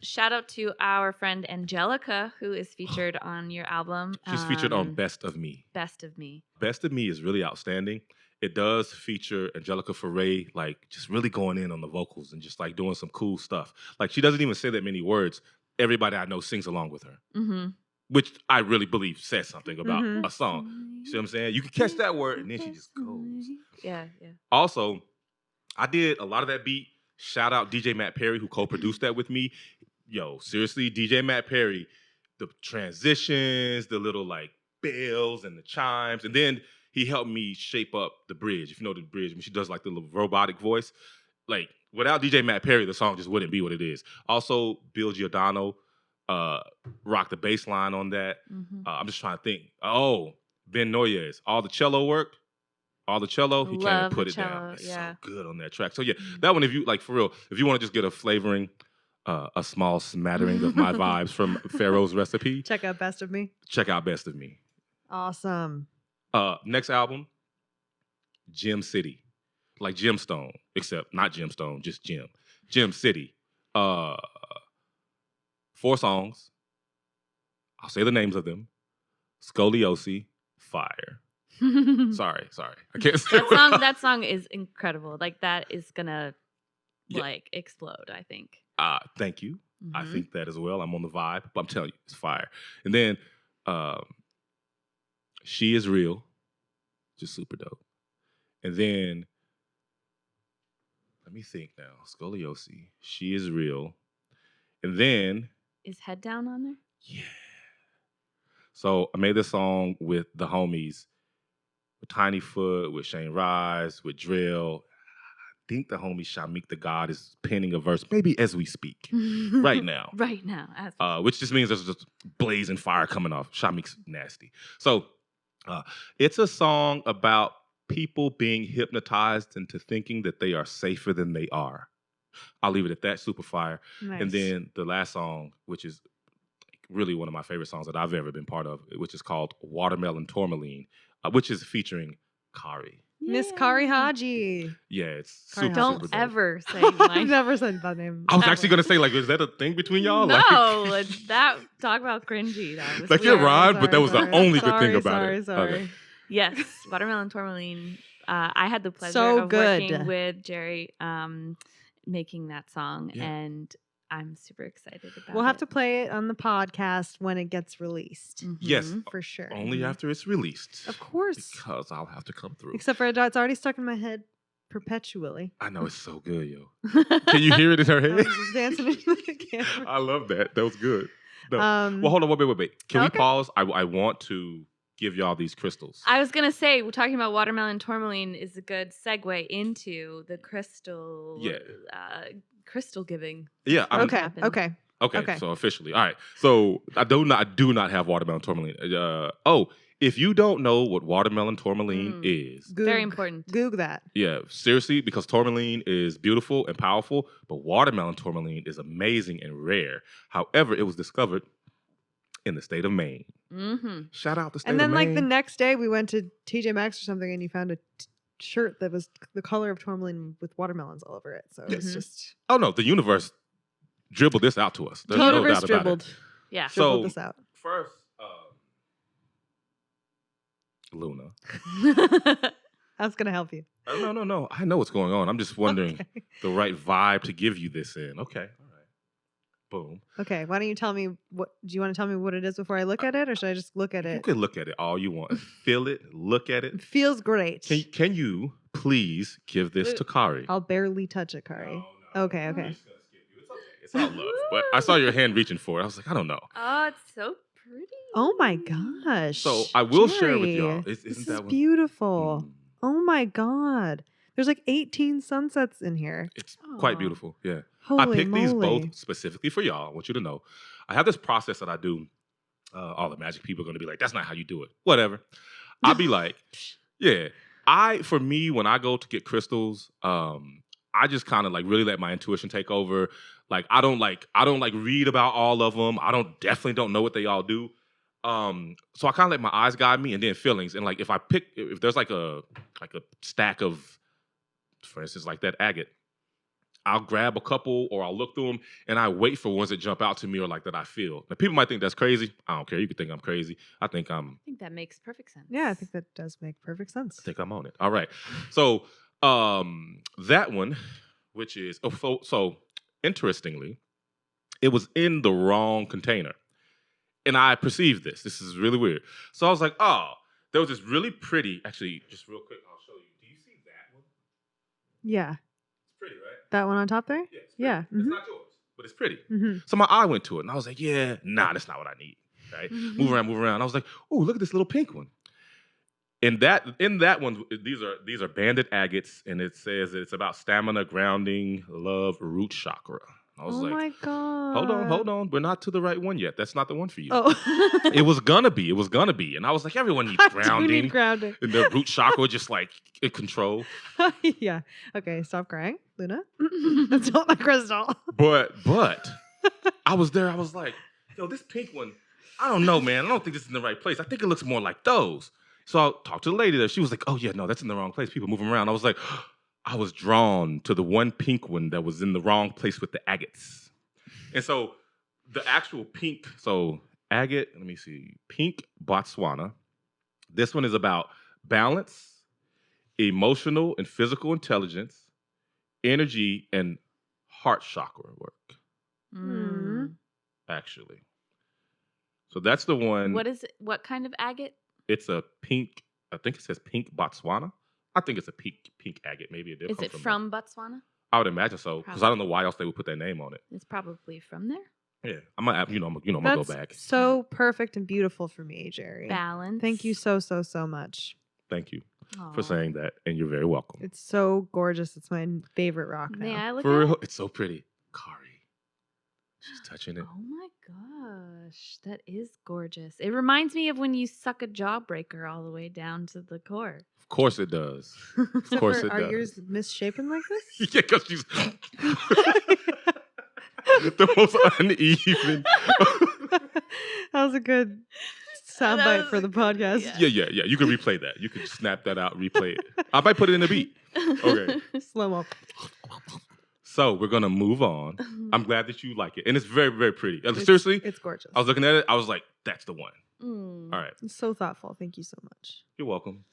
shout out to our friend Angelica, who is featured on your album. She's featured on Best of Me. Best of Me. Best of Me is really outstanding. It does feature Angelica Pharaohs, like just really going in on the vocals and just like doing some cool stuff. Like she doesn't even say that many words. Everybody I know sings along with her, which I really believe says something about a song. You see what I'm saying? You can catch that word and then she just goes. Yeah. Also, I did a lot of that beat. Shout out DJ Matt Perry, who co-produced that with me. Yo, seriously, DJ Matt Perry, the transitions, the little like bells and the chimes, and then he helped me shape up the bridge. If you know the bridge, when she does like the little robotic voice, like without DJ Matt Perry, the song just wouldn't be what it is. Also, Bill Giordano rocked the bass line on that. I'm just trying to think. Oh, Ben Noyes, all the cello work. All the cello, he came and put it down. It's so good on that track. So yeah, that one, if you like for real, if you want to just get a flavoring, a small smattering of my vibes from Pharaohs Recipe, check out Best of Me. Check out Best of Me. Awesome. Next album, Gem City, like Gemstone, except not Gemstone, just Gem. Gem City. 4 songs. I'll say the names of them. Scoliosis, Fire. Sorry. I can't say that song is incredible. Like that is gonna like explode, I think. Thank you. I think that as well. I'm on the vibe, but I'm telling you, it's fire. And then She Is Real, just super dope. And then let me think now. Scoliosis, She Is Real. And then is Head Down on there? Yeah. So I made this song with the homies. With Tiny Foot, with Shane Rise, with Drill. I think the homie Shamik the God is penning a verse, maybe as we speak, right now. Right now. Which just means there's just blazing fire coming off. Shamik's nasty. So it's a song about people being hypnotized into thinking that they are safer than they are. I'll leave it at that, super fire. Nice. And then the last song, which is really one of my favorite songs that I've ever been part of, which is called Watermelon Tourmaline, which is featuring Kari. Miss Kari Haji. Yeah, it's Kari super, Haji. super Don't dope. ever say I've my never said that name. I was actually going to say, like, is that a thing between y'all? No, Like, that talk about cringy. That was like weird. it rhymed, but that was the only good thing about sorry, it. Sorry. Okay. Yes, Watermelon Tourmaline. I had the pleasure So of good. working with Jerry making that song, Yeah. and I'm super excited about it. We'll have to play it on the podcast when it gets released. Yes, For sure. only after it's released. Of course. Because I'll have to come through. Except for it's already stuck in my head perpetually. I know, it's so good, yo. Can you hear it in her I head? was dancing into the camera. I love that. That was good. No. Um, Well, hold on, wait. Can we okay. pause? I want to give y'all these crystals. I was gonna say, we're talking about Watermelon Tourmaline is a good segue into the crystal. Yeah. Crystal giving. Yeah. Okay. happened. Okay. So officially, all right. So I do not have Watermelon Tourmaline. If you don't know what watermelon tourmaline is, Very important. Goog that. yeah, seriously, because tourmaline is beautiful and powerful, but watermelon tourmaline is amazing and rare. However, it was discovered in the state of Maine. Mm-hmm. Shout out the state And of then, Maine. like, the next day, we went to TJ Maxx or something, and you found a shirt that was the color of tourmaline with watermelons all over it. So it was just Oh no, the universe dribbled this out to us. There's the no universe doubt about dribbled, it. Yeah. dribbled So- this out. First, Luna. That's gonna help you. No. I know what's going on. I'm just wondering Okay. the right vibe to give you this in. Okay, all right. Boom. Okay, why don't you tell me what? Do you want to tell me what it is before I look at it, or should I just look at You it? can look at it all you want. Feel it. Look at It it. feels great. Can you please give this to Kari? I'll barely touch it, Kari. Okay, I'm okay. just gonna skip you. It's okay. It's all love. But I saw your hand reaching for it. I was like, I don't know. Oh, it's so pretty. Oh my gosh. So I will share with Jerry, y'all. This Isn't is that one? beautiful. Mm, Oh my god. There's like 18 sunsets in here. It's quite Aw. beautiful. Yeah. Holy I picked these moly. both specifically for y'all. I want you to know. I have this process that I do. All the magic people are going to be like, that's not how you do it. Whatever. I'll be like, yeah. For me, when I go to get crystals, I just kind of like really let my intuition take over. Like I don't like read about all of them. Definitely don't know what they all do. So I kind of let my eyes guide me and then feelings. And like if there's like a stack of, for instance, like that agate, I'll grab a couple or I'll look through them and I wait for ones that jump out to me or like that I feel. Now people might think that's crazy. I don't care. You could think I'm crazy. I think I think that makes perfect sense. Yeah, I think that does make perfect sense. I'm on it. All right. So that one, which is so interestingly, it was in the wrong container. And I perceived this. This is really weird. So I was like, oh, there was this really pretty, actually, just real quick, I'll show you. Do you see that one? Yeah. It's pretty, right? That one on top there? Yeah, it's pretty. Yeah. It's not yours, but it's pretty. Mm-hmm. So my eye went to it, and I was like, yeah, nah, that's not what I need, right? Move around. I was like, oh, look at this little pink one. In that one, these are banded agates, and it says that it's about stamina, grounding, love, root chakra. I was Oh like, my god. hold on. We're not to the right one yet. That's not the one for you. Oh. It was gonna be. And I was like, everyone needs I do grounding. need grounding. And the root chakra just like in control. Yeah. Okay, stop crying, Luna. That's not my crystal. But I was there. I was like, yo, this pink one, I don't know, man. I don't think this is in the right place. I think it looks more like those. So I talked to the lady there. She was like, oh yeah, no, that's in the wrong place. People moving around. I was like, I was drawn to the one pink one that was in the wrong place with the agates. And so the actual pink, so agate, let me see, pink Botswana. This one is about balance, emotional and physical intelligence, energy, and heart chakra work, Mm. actually. So that's the one. What is it? What kind of agate? It's a pink, I think it says pink Botswana. I think it's a pink agate. Maybe it did Is come it from Botswana? Botswana. I would imagine so, because I don't know why else they would put their name on it. It's probably from there. Yeah, I'm gonna go That's back. so perfect and beautiful for me, Jerry. Balance. Thank you so much. Thank you Aw. for saying that, and you're very welcome. It's so gorgeous. It's my favorite rock now. May I look For at real, it? it's so pretty. Kari, she's touching it. Oh my gosh, that is gorgeous. It reminds me of when you suck a jawbreaker all the way down to the core. Of course it does. Except Of course for, it are does. yours misshapen like this? Yeah, because she's the most uneven. That was a good soundbite for the podcast. Yeah. You can replay that. You can snap that out, replay it. I might put it in the beat. Okay. Slow mo. So we're gonna move on. I'm glad that you like it, and it's very, very pretty. Seriously, It's gorgeous. I was looking at it. I was like, "That's the one." Mm. All right, It's so thoughtful. Thank you so much. you're welcome.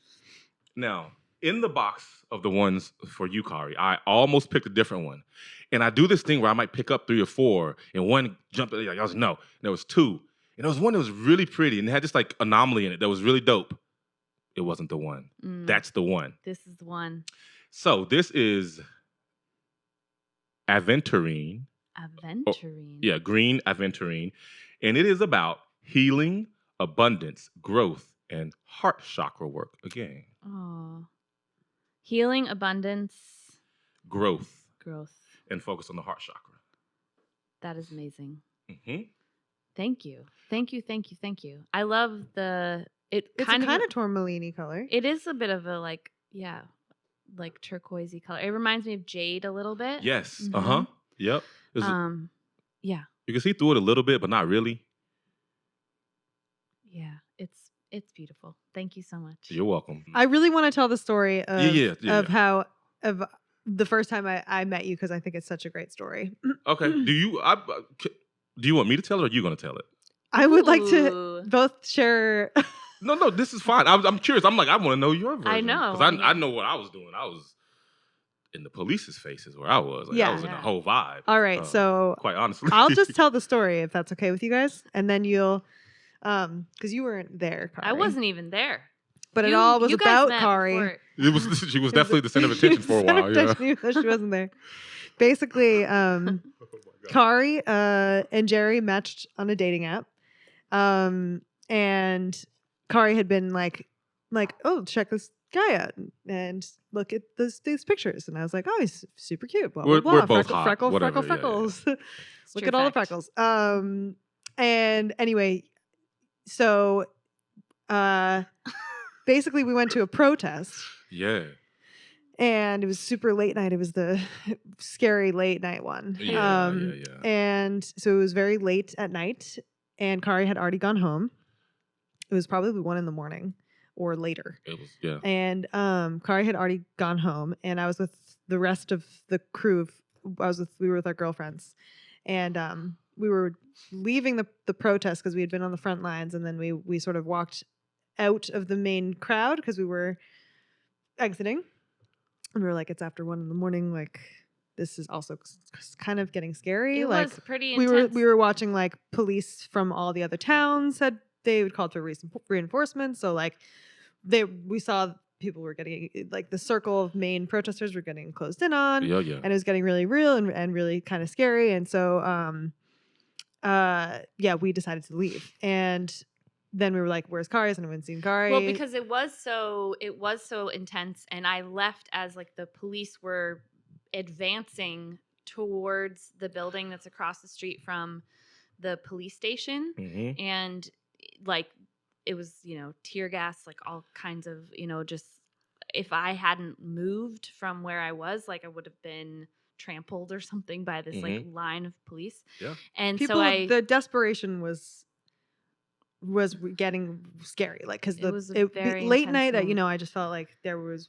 Now, in the box of the ones for you, Kari, I almost picked a different one, and I do this thing where I might pick up 3 or 4, and one jumped. Like, I was no, and there was 2, and there was one that was really pretty, and it had this like anomaly in it that was really dope. It wasn't the one. Mm. That's the one. This is the one. So this is aventurine. Aventurine. Yeah, green aventurine. And it is about healing, abundance, growth, and heart chakra work. Again, Oh. Healing, abundance, growth, growth. and focus on the heart chakra. That is amazing. hmm Thank you. Thank you. I love the It's kind of tourmaline color. It is a bit of a like turquoisey color. It reminds me of jade a little bit. Yes. Mm-hmm. Yep. Yeah. You can see through it a little bit, but not really. Yeah. It's beautiful. Thank you so much. You're welcome. I really want to tell the story of how the first time I met you, because I think it's such a great story. Okay. Do you want me to tell it, or are you going to tell it? I would like to both share. No, this is fine. I'm curious. I'm like, I want to know your version. I know. Because I know what I was doing. I was in the police's faces where I was. Like, I was in the whole vibe. All right. So quite honestly, I'll just tell the story if that's okay with you guys. And then you'll, because you weren't there, Kari. I wasn't even there. But it all was about Kari. She was definitely the center of attention for a while. Yeah. Even though she wasn't there. Basically, Kari and Jerry matched on a dating app. And Kari had been like, oh, check this guy out and look at these pictures. And I was like, oh, he's super cute. Blah, blah, blah. We're both hot. Freckles. Yeah. Look at all the freckles. And anyway, so basically we went to a protest. Yeah. And it was super late night. It was the scary late night one. Yeah. And so it was very late at night. And Kari had already gone home. It was probably 1 a.m. or later. It was, yeah. And Kari had already gone home, and I was with the rest of the crew. We were with our girlfriends, and we were leaving the protest because we had been on the front lines, and then we sort of walked out of the main crowd because we were exiting, and we were like, it's after 1 a.m. Like, this is also kind of getting scary. It like, was pretty intense. We were watching like police from all the other towns had they would call for reinforcements. So like we saw people were getting like the circle of Maine protesters were getting closed in on. Yeah. And it was getting really real and really kind of scary. And so we decided to leave. And then we were like, where's Kari? Has anyone seen Kari? Well, because it was so intense, and I left as like the police were advancing towards the building that's across the street from the police station. Mm-hmm. And like it was, tear gas, like all kinds of, just if I hadn't moved from where I was, like I would have been trampled or something by this like line of police. Yeah. And the desperation was getting scary, like because late night, I just felt like there was.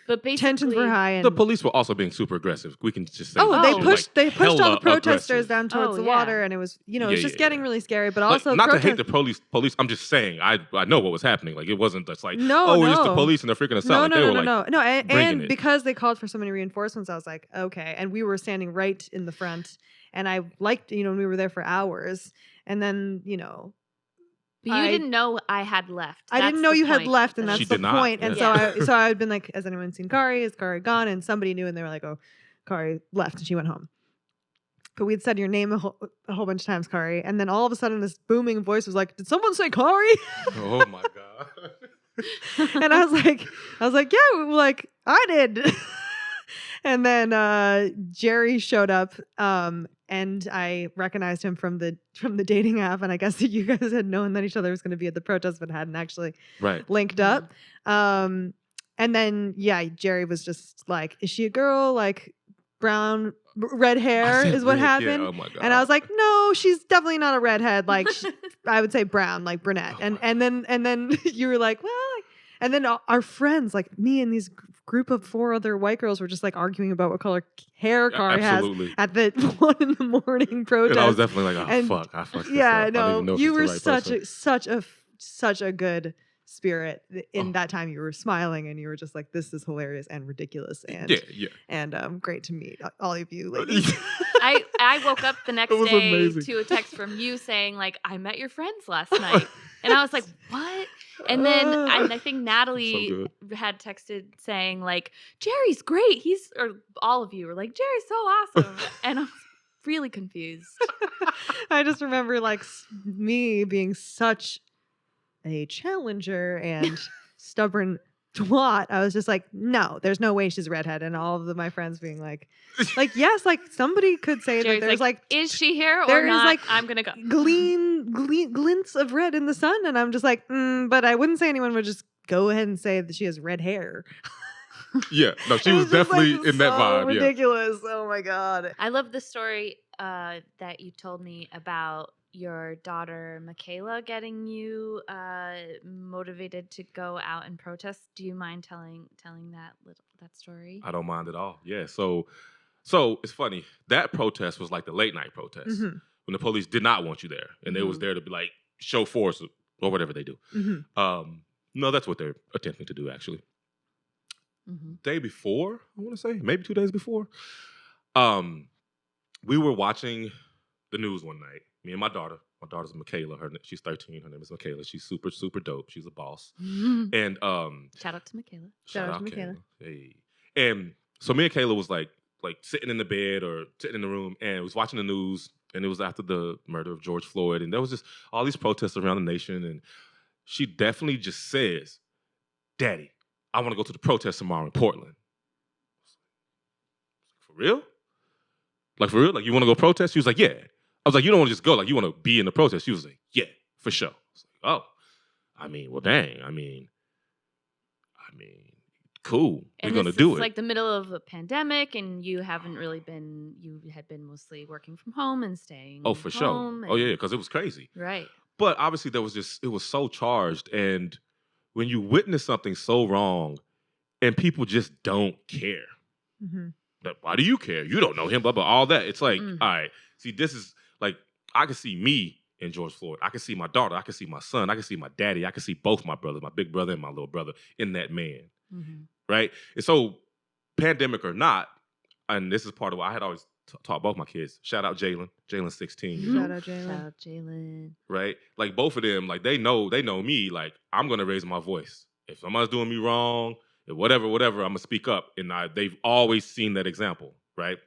But basically, tensions were high, and the police were also being super aggressive. We can just say, they pushed all the protesters aggressive. down towards the water, and it was, it was just getting really scary. But also, not to hate the police. I'm just saying, I know what was happening. Like, it wasn't just like, we're just the police and they're freaking us out. No, and because they called for so many reinforcements, I was like, okay. And we were standing right in the front, and I liked, we were there for hours, and then, But you didn't know I had left. I didn't know you had left, and that's the point. Yeah. And so I had been like, has anyone seen Kari? Is Kari gone? And somebody knew, and they were like, oh, Kari left, and she went home. But we'd said your name a whole bunch of times, Kari, and then all of a sudden this booming voice was like, did someone say Kari? Oh my god! And I was like, yeah, like I did. And then Jerry showed up. And I recognized him from the dating app, and I guess that you guys had known that each other was going to be at the protest, but hadn't actually linked up. And then Jerry was just like, "Is she a girl? Like brown, red hair is what happened." Yeah, oh my God. And I was like, "No, she's definitely not a redhead. Like I would say brown, like brunette." And then you were like, "Well," and then our friends, like me and these group of 4 other white girls, were just like arguing about what color hair Kari has at the 1 a.m. protest. And I was definitely like, I fucked this up. No, you were such a good spirit. In that time, you were smiling and you were just like, this is hilarious and ridiculous and great to meet all of you ladies. I woke up the next day to a text from you saying like, I met your friends last night. And I was like, what? And then I think Natalie had texted saying like, Jerry's great. Or all of you were like, Jerry's so awesome. And I was really confused. I just remember like me being such a challenger and stubborn twat. I was just like, no, there's no way she's a redhead. And all of my friends being like, yes, like somebody could say Jerry's that there's like, is she here or there is, not? like, I'm gonna go. glints of red in the sun, and I'm just like, but I wouldn't say anyone would just go ahead and say that she has red hair. Yeah, no, she It was just, definitely like, in that so vibe. ridiculous. Oh my god. I love the story that you told me about your daughter Michaela getting you motivated to go out and protest. Do you mind telling that story? I don't mind at all. Yeah, so it's funny. That protest was like the late night protest Mhm. when the police did not want you there, and they was there to be like show force or whatever they do. Mhm. No, that's what they're attempting to do actually. Mm-hmm. Day before, I want to say, maybe 2 days before, we were watching the news one night. Me and my daughter. My daughter's Michaela. She's 13. Her name is Michaela. She's super, super dope. She's a boss. And Shout out to Michaela. Shout out to Michaela. Hey. And so me and Kayla was like sitting in the bed or sitting in the room and was watching the news. And it was after the murder of George Floyd. And there was just all these protests around the nation. And she definitely just says, Daddy, I want to go to the protest tomorrow in Portland. For real? Like, for real? Like, you want to go protest? She was like, yeah. I was like, you don't want to just go. Like, you want to be in the protest? She was like, yeah, for sure. I was like, oh. I mean, well, dang. I mean, cool. We're going to do it. It's like the middle of a pandemic, and you haven't really been, you had been mostly working from home and staying Oh, for sure. Oh, yeah, because it was crazy. Right. But obviously, it was so charged. And when you witness something so wrong and people just don't care. Mhm. But why do you care? You don't know him, blah, blah, all that. It's like, all right, see, this is like, I can see me in George Floyd. I can see my daughter. I can see my son. I can see my daddy. I can see both my brothers, my big brother and my little brother in that man. Mm-hmm. Right? And so, pandemic or not, and this is part of what I had always taught both my kids. Shout out Jalen. Jalen's 16. You know? Shout out Jalen. Shout out Jalen. Right? Like both of them, like they know me. Like I'm gonna raise my voice. If someone's doing me wrong, whatever, I'm gonna speak up. And they've always seen that example, right?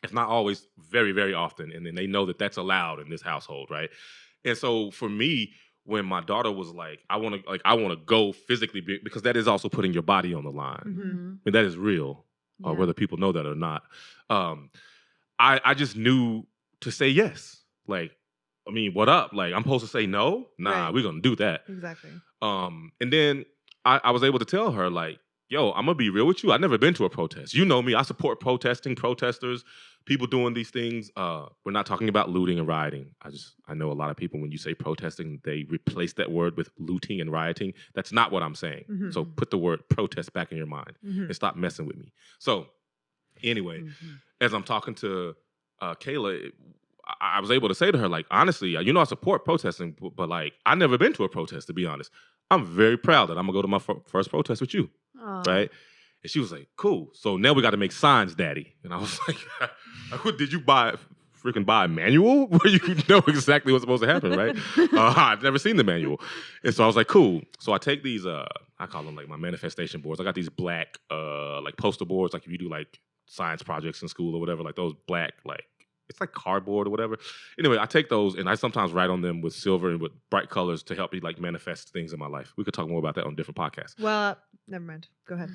If not always, very, very often. And then they know that that's allowed in this household, right? And so for me, when my daughter was like, I want to go physically because that is also putting your body on the line. Mm-hmm. I mean, that is real, whether people know that or not. I just knew to say yes. Like, I mean, what up? Like, I'm supposed to say no? Nah, Right. we're gonna do that. Exactly. And then I was able to tell her, like, yo, I'm gonna be real with you. I've never been to a protest. You know me. I support protesters, people doing these things. We're not talking about looting and rioting. I know a lot of people, when you say protesting, they replace that word with looting and rioting. That's not what I'm saying. Mm-hmm. So put the word protest back in your mind and stop messing with me. So anyway, as I'm talking to Kayla, I was able to say to her, like, honestly, you know, I support protesting, but like, I've never been to a protest, to be honest. I'm very proud that I'm gonna go to my first protest with you. Aww. Right? And she was like, cool. So now we got to make signs, Daddy. And I was like, did you buy a manual where you know exactly what's supposed to happen, right? I've never seen the manual. And so I was like, cool. So I take these, I call them like my manifestation boards. I got these black, like poster boards, like if you do like science projects in school or whatever, like those black, like, it's like cardboard or whatever. Anyway, I take those and I sometimes write on them with silver and with bright colors to help me like manifest things in my life. We could talk more about that on different podcasts. Well, never mind. Go ahead.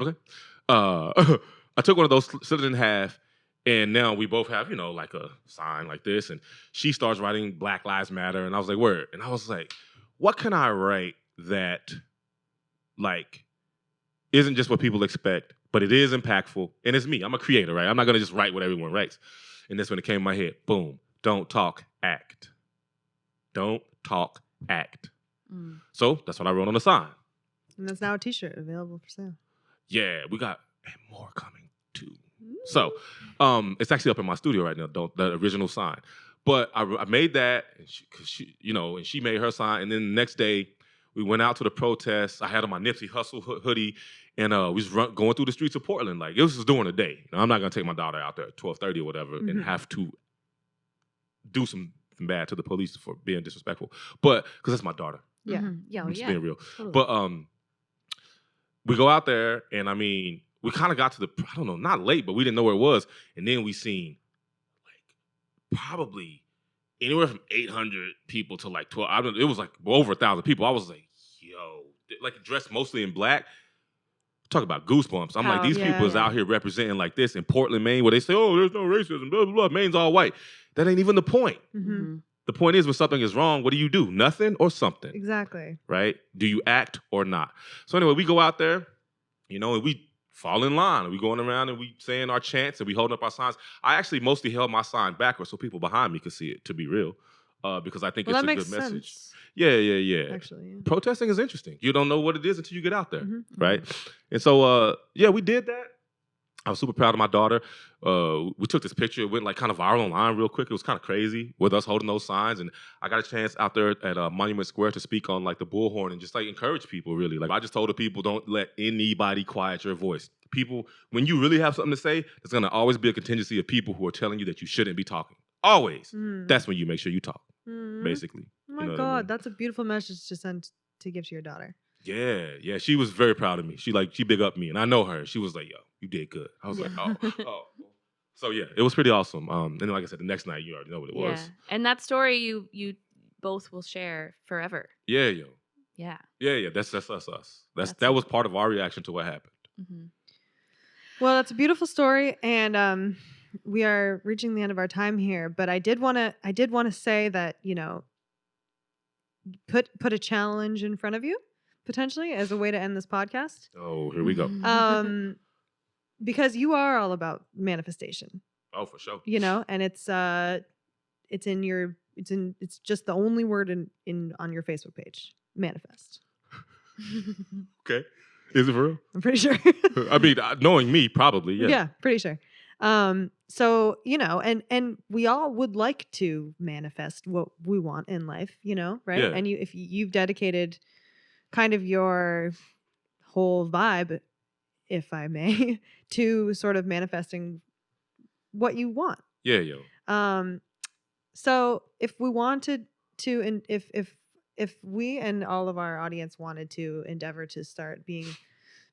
Okay. I took one of those, slit it in half, and now we both have, you know, like a sign like this. And she starts writing Black Lives Matter. And I was like, word. And I was like, what can I write that like isn't just what people expect, but it is impactful? And it's me. I'm a creator, right? I'm not going to just write what everyone writes. And that's when it came in my head. Boom. Don't talk, act. Don't talk, act. So that's what I wrote on the sign. And that's now a t-shirt available for sale. Yeah, we got more coming too. So it's actually up in my studio right now, the original sign. But I made that, and she, you know, and she made her sign. And then the next day, we went out to the protest. I had on my Nipsey Hussle hoodie, and we was going through the streets of Portland. Like, it was just during the day. Now, I'm not going to take my daughter out there at 12:30 or whatever and have to do some bad to the police for being disrespectful. But, because that's my daughter. Yeah. I'm just being real. Totally. But we go out there, and I mean, we kind of got to I don't know, not late, but we didn't know where it was. And then we seen, like, probably anywhere from 800 people to like 12. It was like over 1,000 people. I was like, yo, like dressed mostly in black. Talk about goosebumps. I'm like, these Yeah, people is yeah. out here representing like this in Portland, Maine, where they say, oh, there's no racism, blah, blah, blah. Maine's all white. That ain't even the point. Mm-hmm. The point is when something is wrong, what do? Nothing or something. Exactly. Right? Do you act or not? So anyway, we go out there, and we fall in line. And we going around and we saying our chants and we holding up our signs. I actually mostly held my sign backwards so people behind me could see it, to be real. Because I think it's a good message. Yeah. Actually, yeah. Protesting is interesting. You don't know what it is until you get out there, Mm-hmm. right? And so, we did that. I was super proud of my daughter. We took this picture. It went like kind of viral online real quick. It was kind of crazy with us holding those signs. And I got a chance out there at Monument Square to speak on like the bullhorn and just like encourage people really. Like I just told the people, don't let anybody quiet your voice. People, when you really have something to say, there's going to always be a contingency of people who are telling you that you shouldn't be talking. Always. That's when you make sure you talk, basically. Oh my You know God, what I mean? that's a beautiful message to send to give to your daughter. Yeah. She was very proud of me. She big up me, and I know her. She was like, "Yo, you did good." I was like, "Oh." So yeah, it was pretty awesome. And then, like I said, the next night you already know what it was. And that story you both will share forever. Yeah, yo. Yeah. Yeah. That's us. That was part of our reaction to what happened. Mm-hmm. Well, that's a beautiful story, and we are reaching the end of our time here. But I did want to say that put a challenge in front of you potentially as a way to end this podcast. Oh, here we go. Because you are all about manifestation. Oh, for sure. And it's just the only word in on your Facebook page. Manifest. Okay. Is it for real? I'm pretty sure. I mean, knowing me, probably, yeah. Yeah, pretty sure. So, and we all would like to manifest what we want in life, right? Yeah. And if you've dedicated kind of your whole vibe, if I may, to sort of manifesting what you want. Yeah, yo. So if we wanted to, and if we and all of our audience wanted to endeavor to start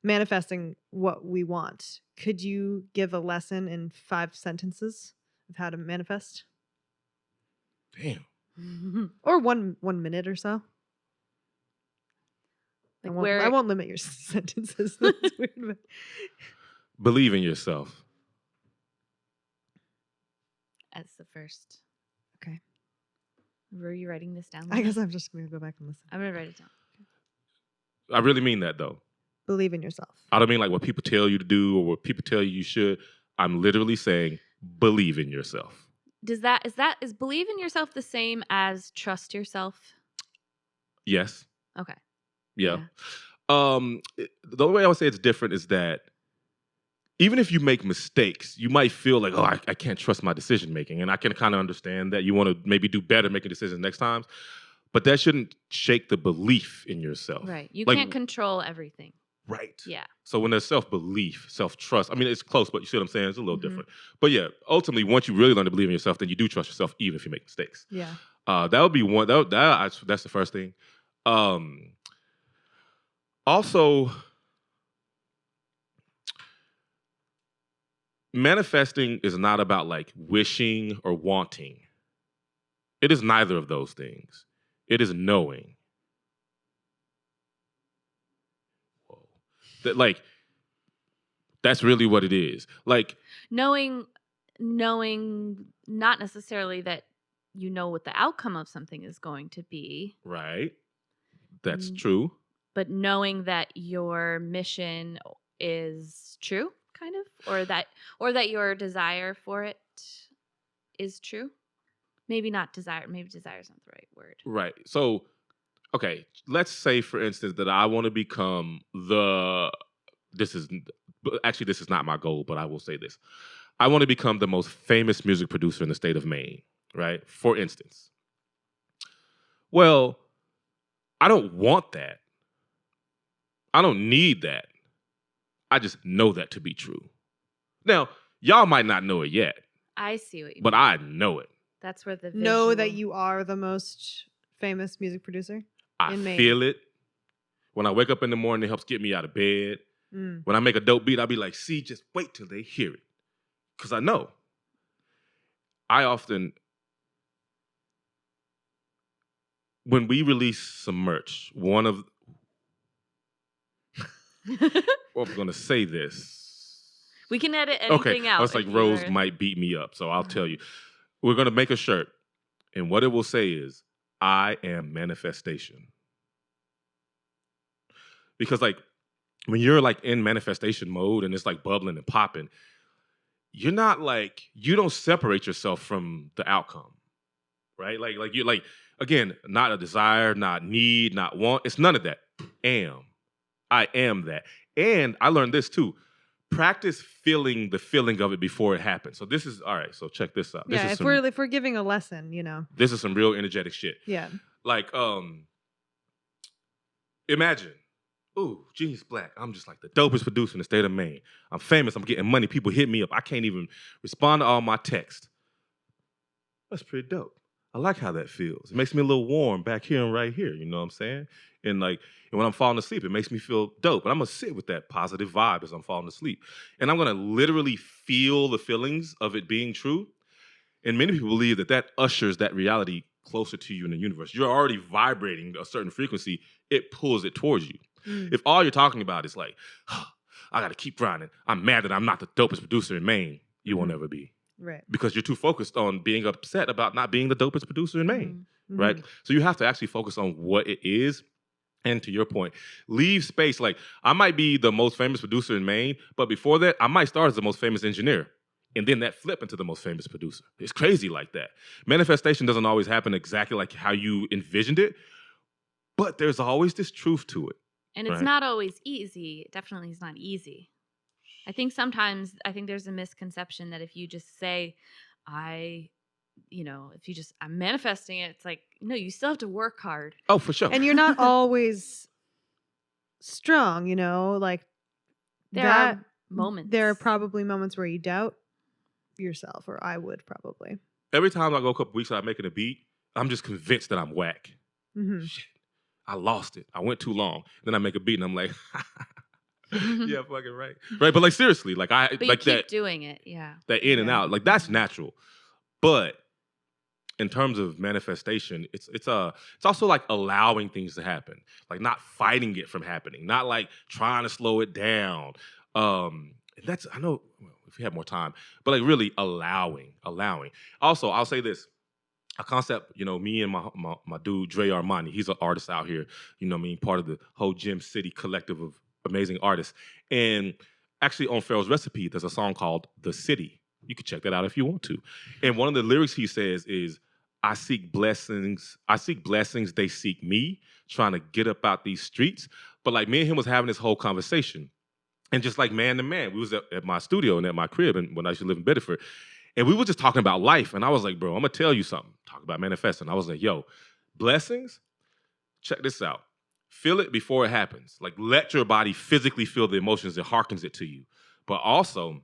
manifesting what we want, could you give a lesson in 5 sentences of how to manifest? Damn. Or one minute or so. Like I won't limit your sentences. That's weird, but... Believe in yourself. As the first. Okay. Were you writing this down? I guess I'm just going to go back and listen. I'm going to write it down. I really mean that, though. Believe in yourself. I don't mean like what people tell you to do or what people tell you should. I'm literally saying believe in yourself. Is believe in yourself the same as trust yourself? Yes. Okay. Yeah. The only way I would say it's different is that even if you make mistakes, you might feel like, I can't trust my decision making. And I can kind of understand that you want to maybe do better making decisions next time. But that shouldn't shake the belief in yourself. Right. You can't control everything. Right. Yeah. So when there's self-belief, self-trust, I mean, it's close, but you see what I'm saying? It's a little different. But yeah, ultimately, once you really learn to believe in yourself, then you do trust yourself, even if you make mistakes. Yeah. That would be one. That's the first thing. Also, manifesting is not about like wishing or wanting. It is neither of those things. It is knowing. That that's really what it is. Like knowing not necessarily that you know what the outcome of something is going to be. Right. That's true. But knowing that your mission is true, kind of, or that your desire for it is true. Maybe not desire. Maybe desire is not the right word. Right. So, okay, let's say, for instance, that I want to become this is not my goal, but I will say this. I want to become the most famous music producer in the state of Maine, right? For instance. Well, I don't want that. I don't need that. I just know that to be true. Now, y'all might not know it yet. I see what you mean. But I know it. That's where the know that you are the most famous music producer in Maine. I feel it. When I wake up in the morning, it helps get me out of bed. When I make a dope beat, I'll be like, see, just wait till they hear it. Because I know. When we release some merch, one of Or I'm going to say this. We can edit anything out. I was like, Rose might beat me up, so I'll tell you. We're going to make a shirt, and what it will say is, I am manifestation. Because like, when you're like in manifestation mode and it's like bubbling and popping, you're not like, you don't separate yourself from the outcome, right? Like you're like, again, not a desire, not need, not want. It's none of that. I am that. And I learned this too. Practice feeling the feeling of it before it happens. So this is, all right, so check this out. This is if we're giving a lesson, This is some real energetic shit. Yeah. Like, imagine, ooh, Genius Black. I'm just like the dopest producer in the state of Maine. I'm famous. I'm getting money. People hit me up. I can't even respond to all my texts. That's pretty dope. I like how that feels. It makes me a little warm back here and right here. You know what I'm saying? And when I'm falling asleep, it makes me feel dope. And I'm going to sit with that positive vibe as I'm falling asleep. And I'm going to literally feel the feelings of it being true. And many people believe that ushers that reality closer to you in the universe. You're already vibrating a certain frequency. It pulls it towards you. If all you're talking about is like, I got to keep grinding. I'm mad that I'm not the dopest producer in Maine. You won't ever be. Right. Because you're too focused on being upset about not being the dopest producer in Maine. Right? So you have to actually focus on what it is. And to your point, leave space. Like, I might be the most famous producer in Maine, but before that, I might start as the most famous engineer. And then that flip into the most famous producer. It's crazy like that. Manifestation doesn't always happen exactly like how you envisioned it, but there's always this truth to it. And it's not always easy. It definitely is not easy. I think sometimes, there's a misconception that if you just say, I'm manifesting it, it's like, no, you still have to work hard. Oh, for sure. And you're not always strong, like there are moments. There are probably moments where you doubt yourself, or I would probably. Every time I go a couple weeks without making a beat, I'm just convinced that I'm whack. Shit. I lost it. I went too long. Then I make a beat and I'm like, yeah, fucking right. Right. But like, seriously, like but you keep doing it. Yeah. That in and out, like that's natural. But in terms of manifestation, it's also like allowing things to happen, like not fighting it from happening, not like trying to slow it down. That's, I know if we have more time, but like really allowing. Also, I'll say this. A concept, me and my dude, Dre Armani, he's an artist out here, part of the whole Gem City collective of amazing artists. And actually on Pharaohs Recipe, there's a song called The City. You can check that out if you want to. And one of the lyrics he says is, I seek blessings, they seek me, trying to get up out these streets. But like me and him was having this whole conversation. And just like man to man, we was at my studio and at my crib and when I used to live in Bedford. And we were just talking about life. And I was like, bro, I'm going to tell you something. Talk about manifesting. I was like, yo, blessings, check this out. Feel it before it happens. Like, let your body physically feel the emotions that harkens it to you. But also,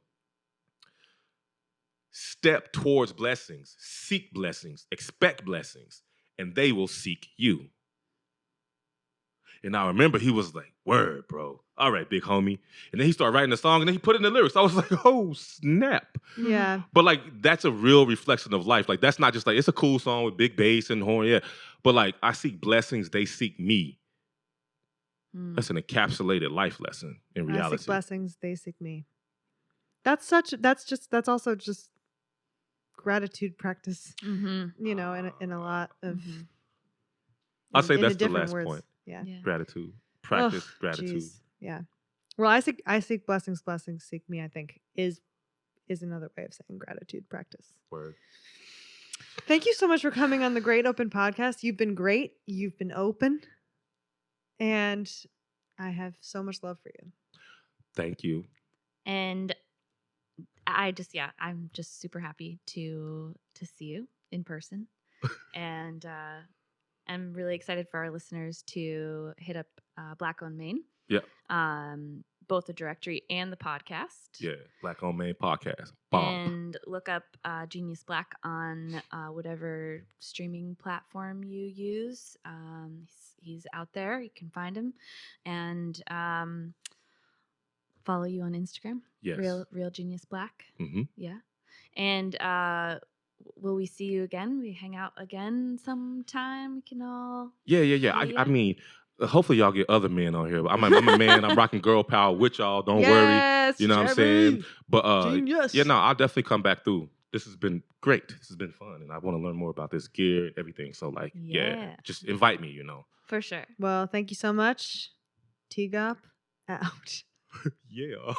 step towards blessings. Seek blessings. Expect blessings. And they will seek you. And I remember he was like, word, bro. All right, big homie. And then he started writing the song and then he put it in the lyrics. I was like, oh, snap. Yeah. But like, that's a real reflection of life. Like, that's not just like, it's a cool song with big bass and horn, yeah. But like, I seek blessings, they seek me. That's an encapsulated life lesson in reality. I seek blessings, they seek me. That's also just gratitude practice, in a lot of. I'll say that's the different last words. point. Yeah. Gratitude. Practice gratitude. Geez. Yeah. Well, I seek blessings, seek me, I think, is another way of saying gratitude practice. Word. Thank you so much for coming on the Great Open Podcast. You've been great. You've been open. And I have so much love for you. Thank you. And I'm just super happy to see you in person. And I'm really excited for our listeners to hit up Black Owned Maine. Yeah. Both the directory and the podcast. Yeah, Black Owned Maine Podcast. Bomb. And look up Genius Black on whatever streaming platform you use. He's out there. You can find him. And follow you on Instagram. Yes. Real Genius Black. Mm-hmm. Yeah. And will we see you again? We hang out again sometime? We can all... Yeah. I mean, Hopefully y'all get other men on here. I'm a man. I'm rocking girl power with y'all. Don't worry. You know what I'm saying? But Genius. yeah, no, I'll definitely come back through. This has been great. This has been fun, and I want to learn more about this gear and everything. So like, yeah, just invite me. For sure. Well, thank you so much. T-Gop out. Yeah.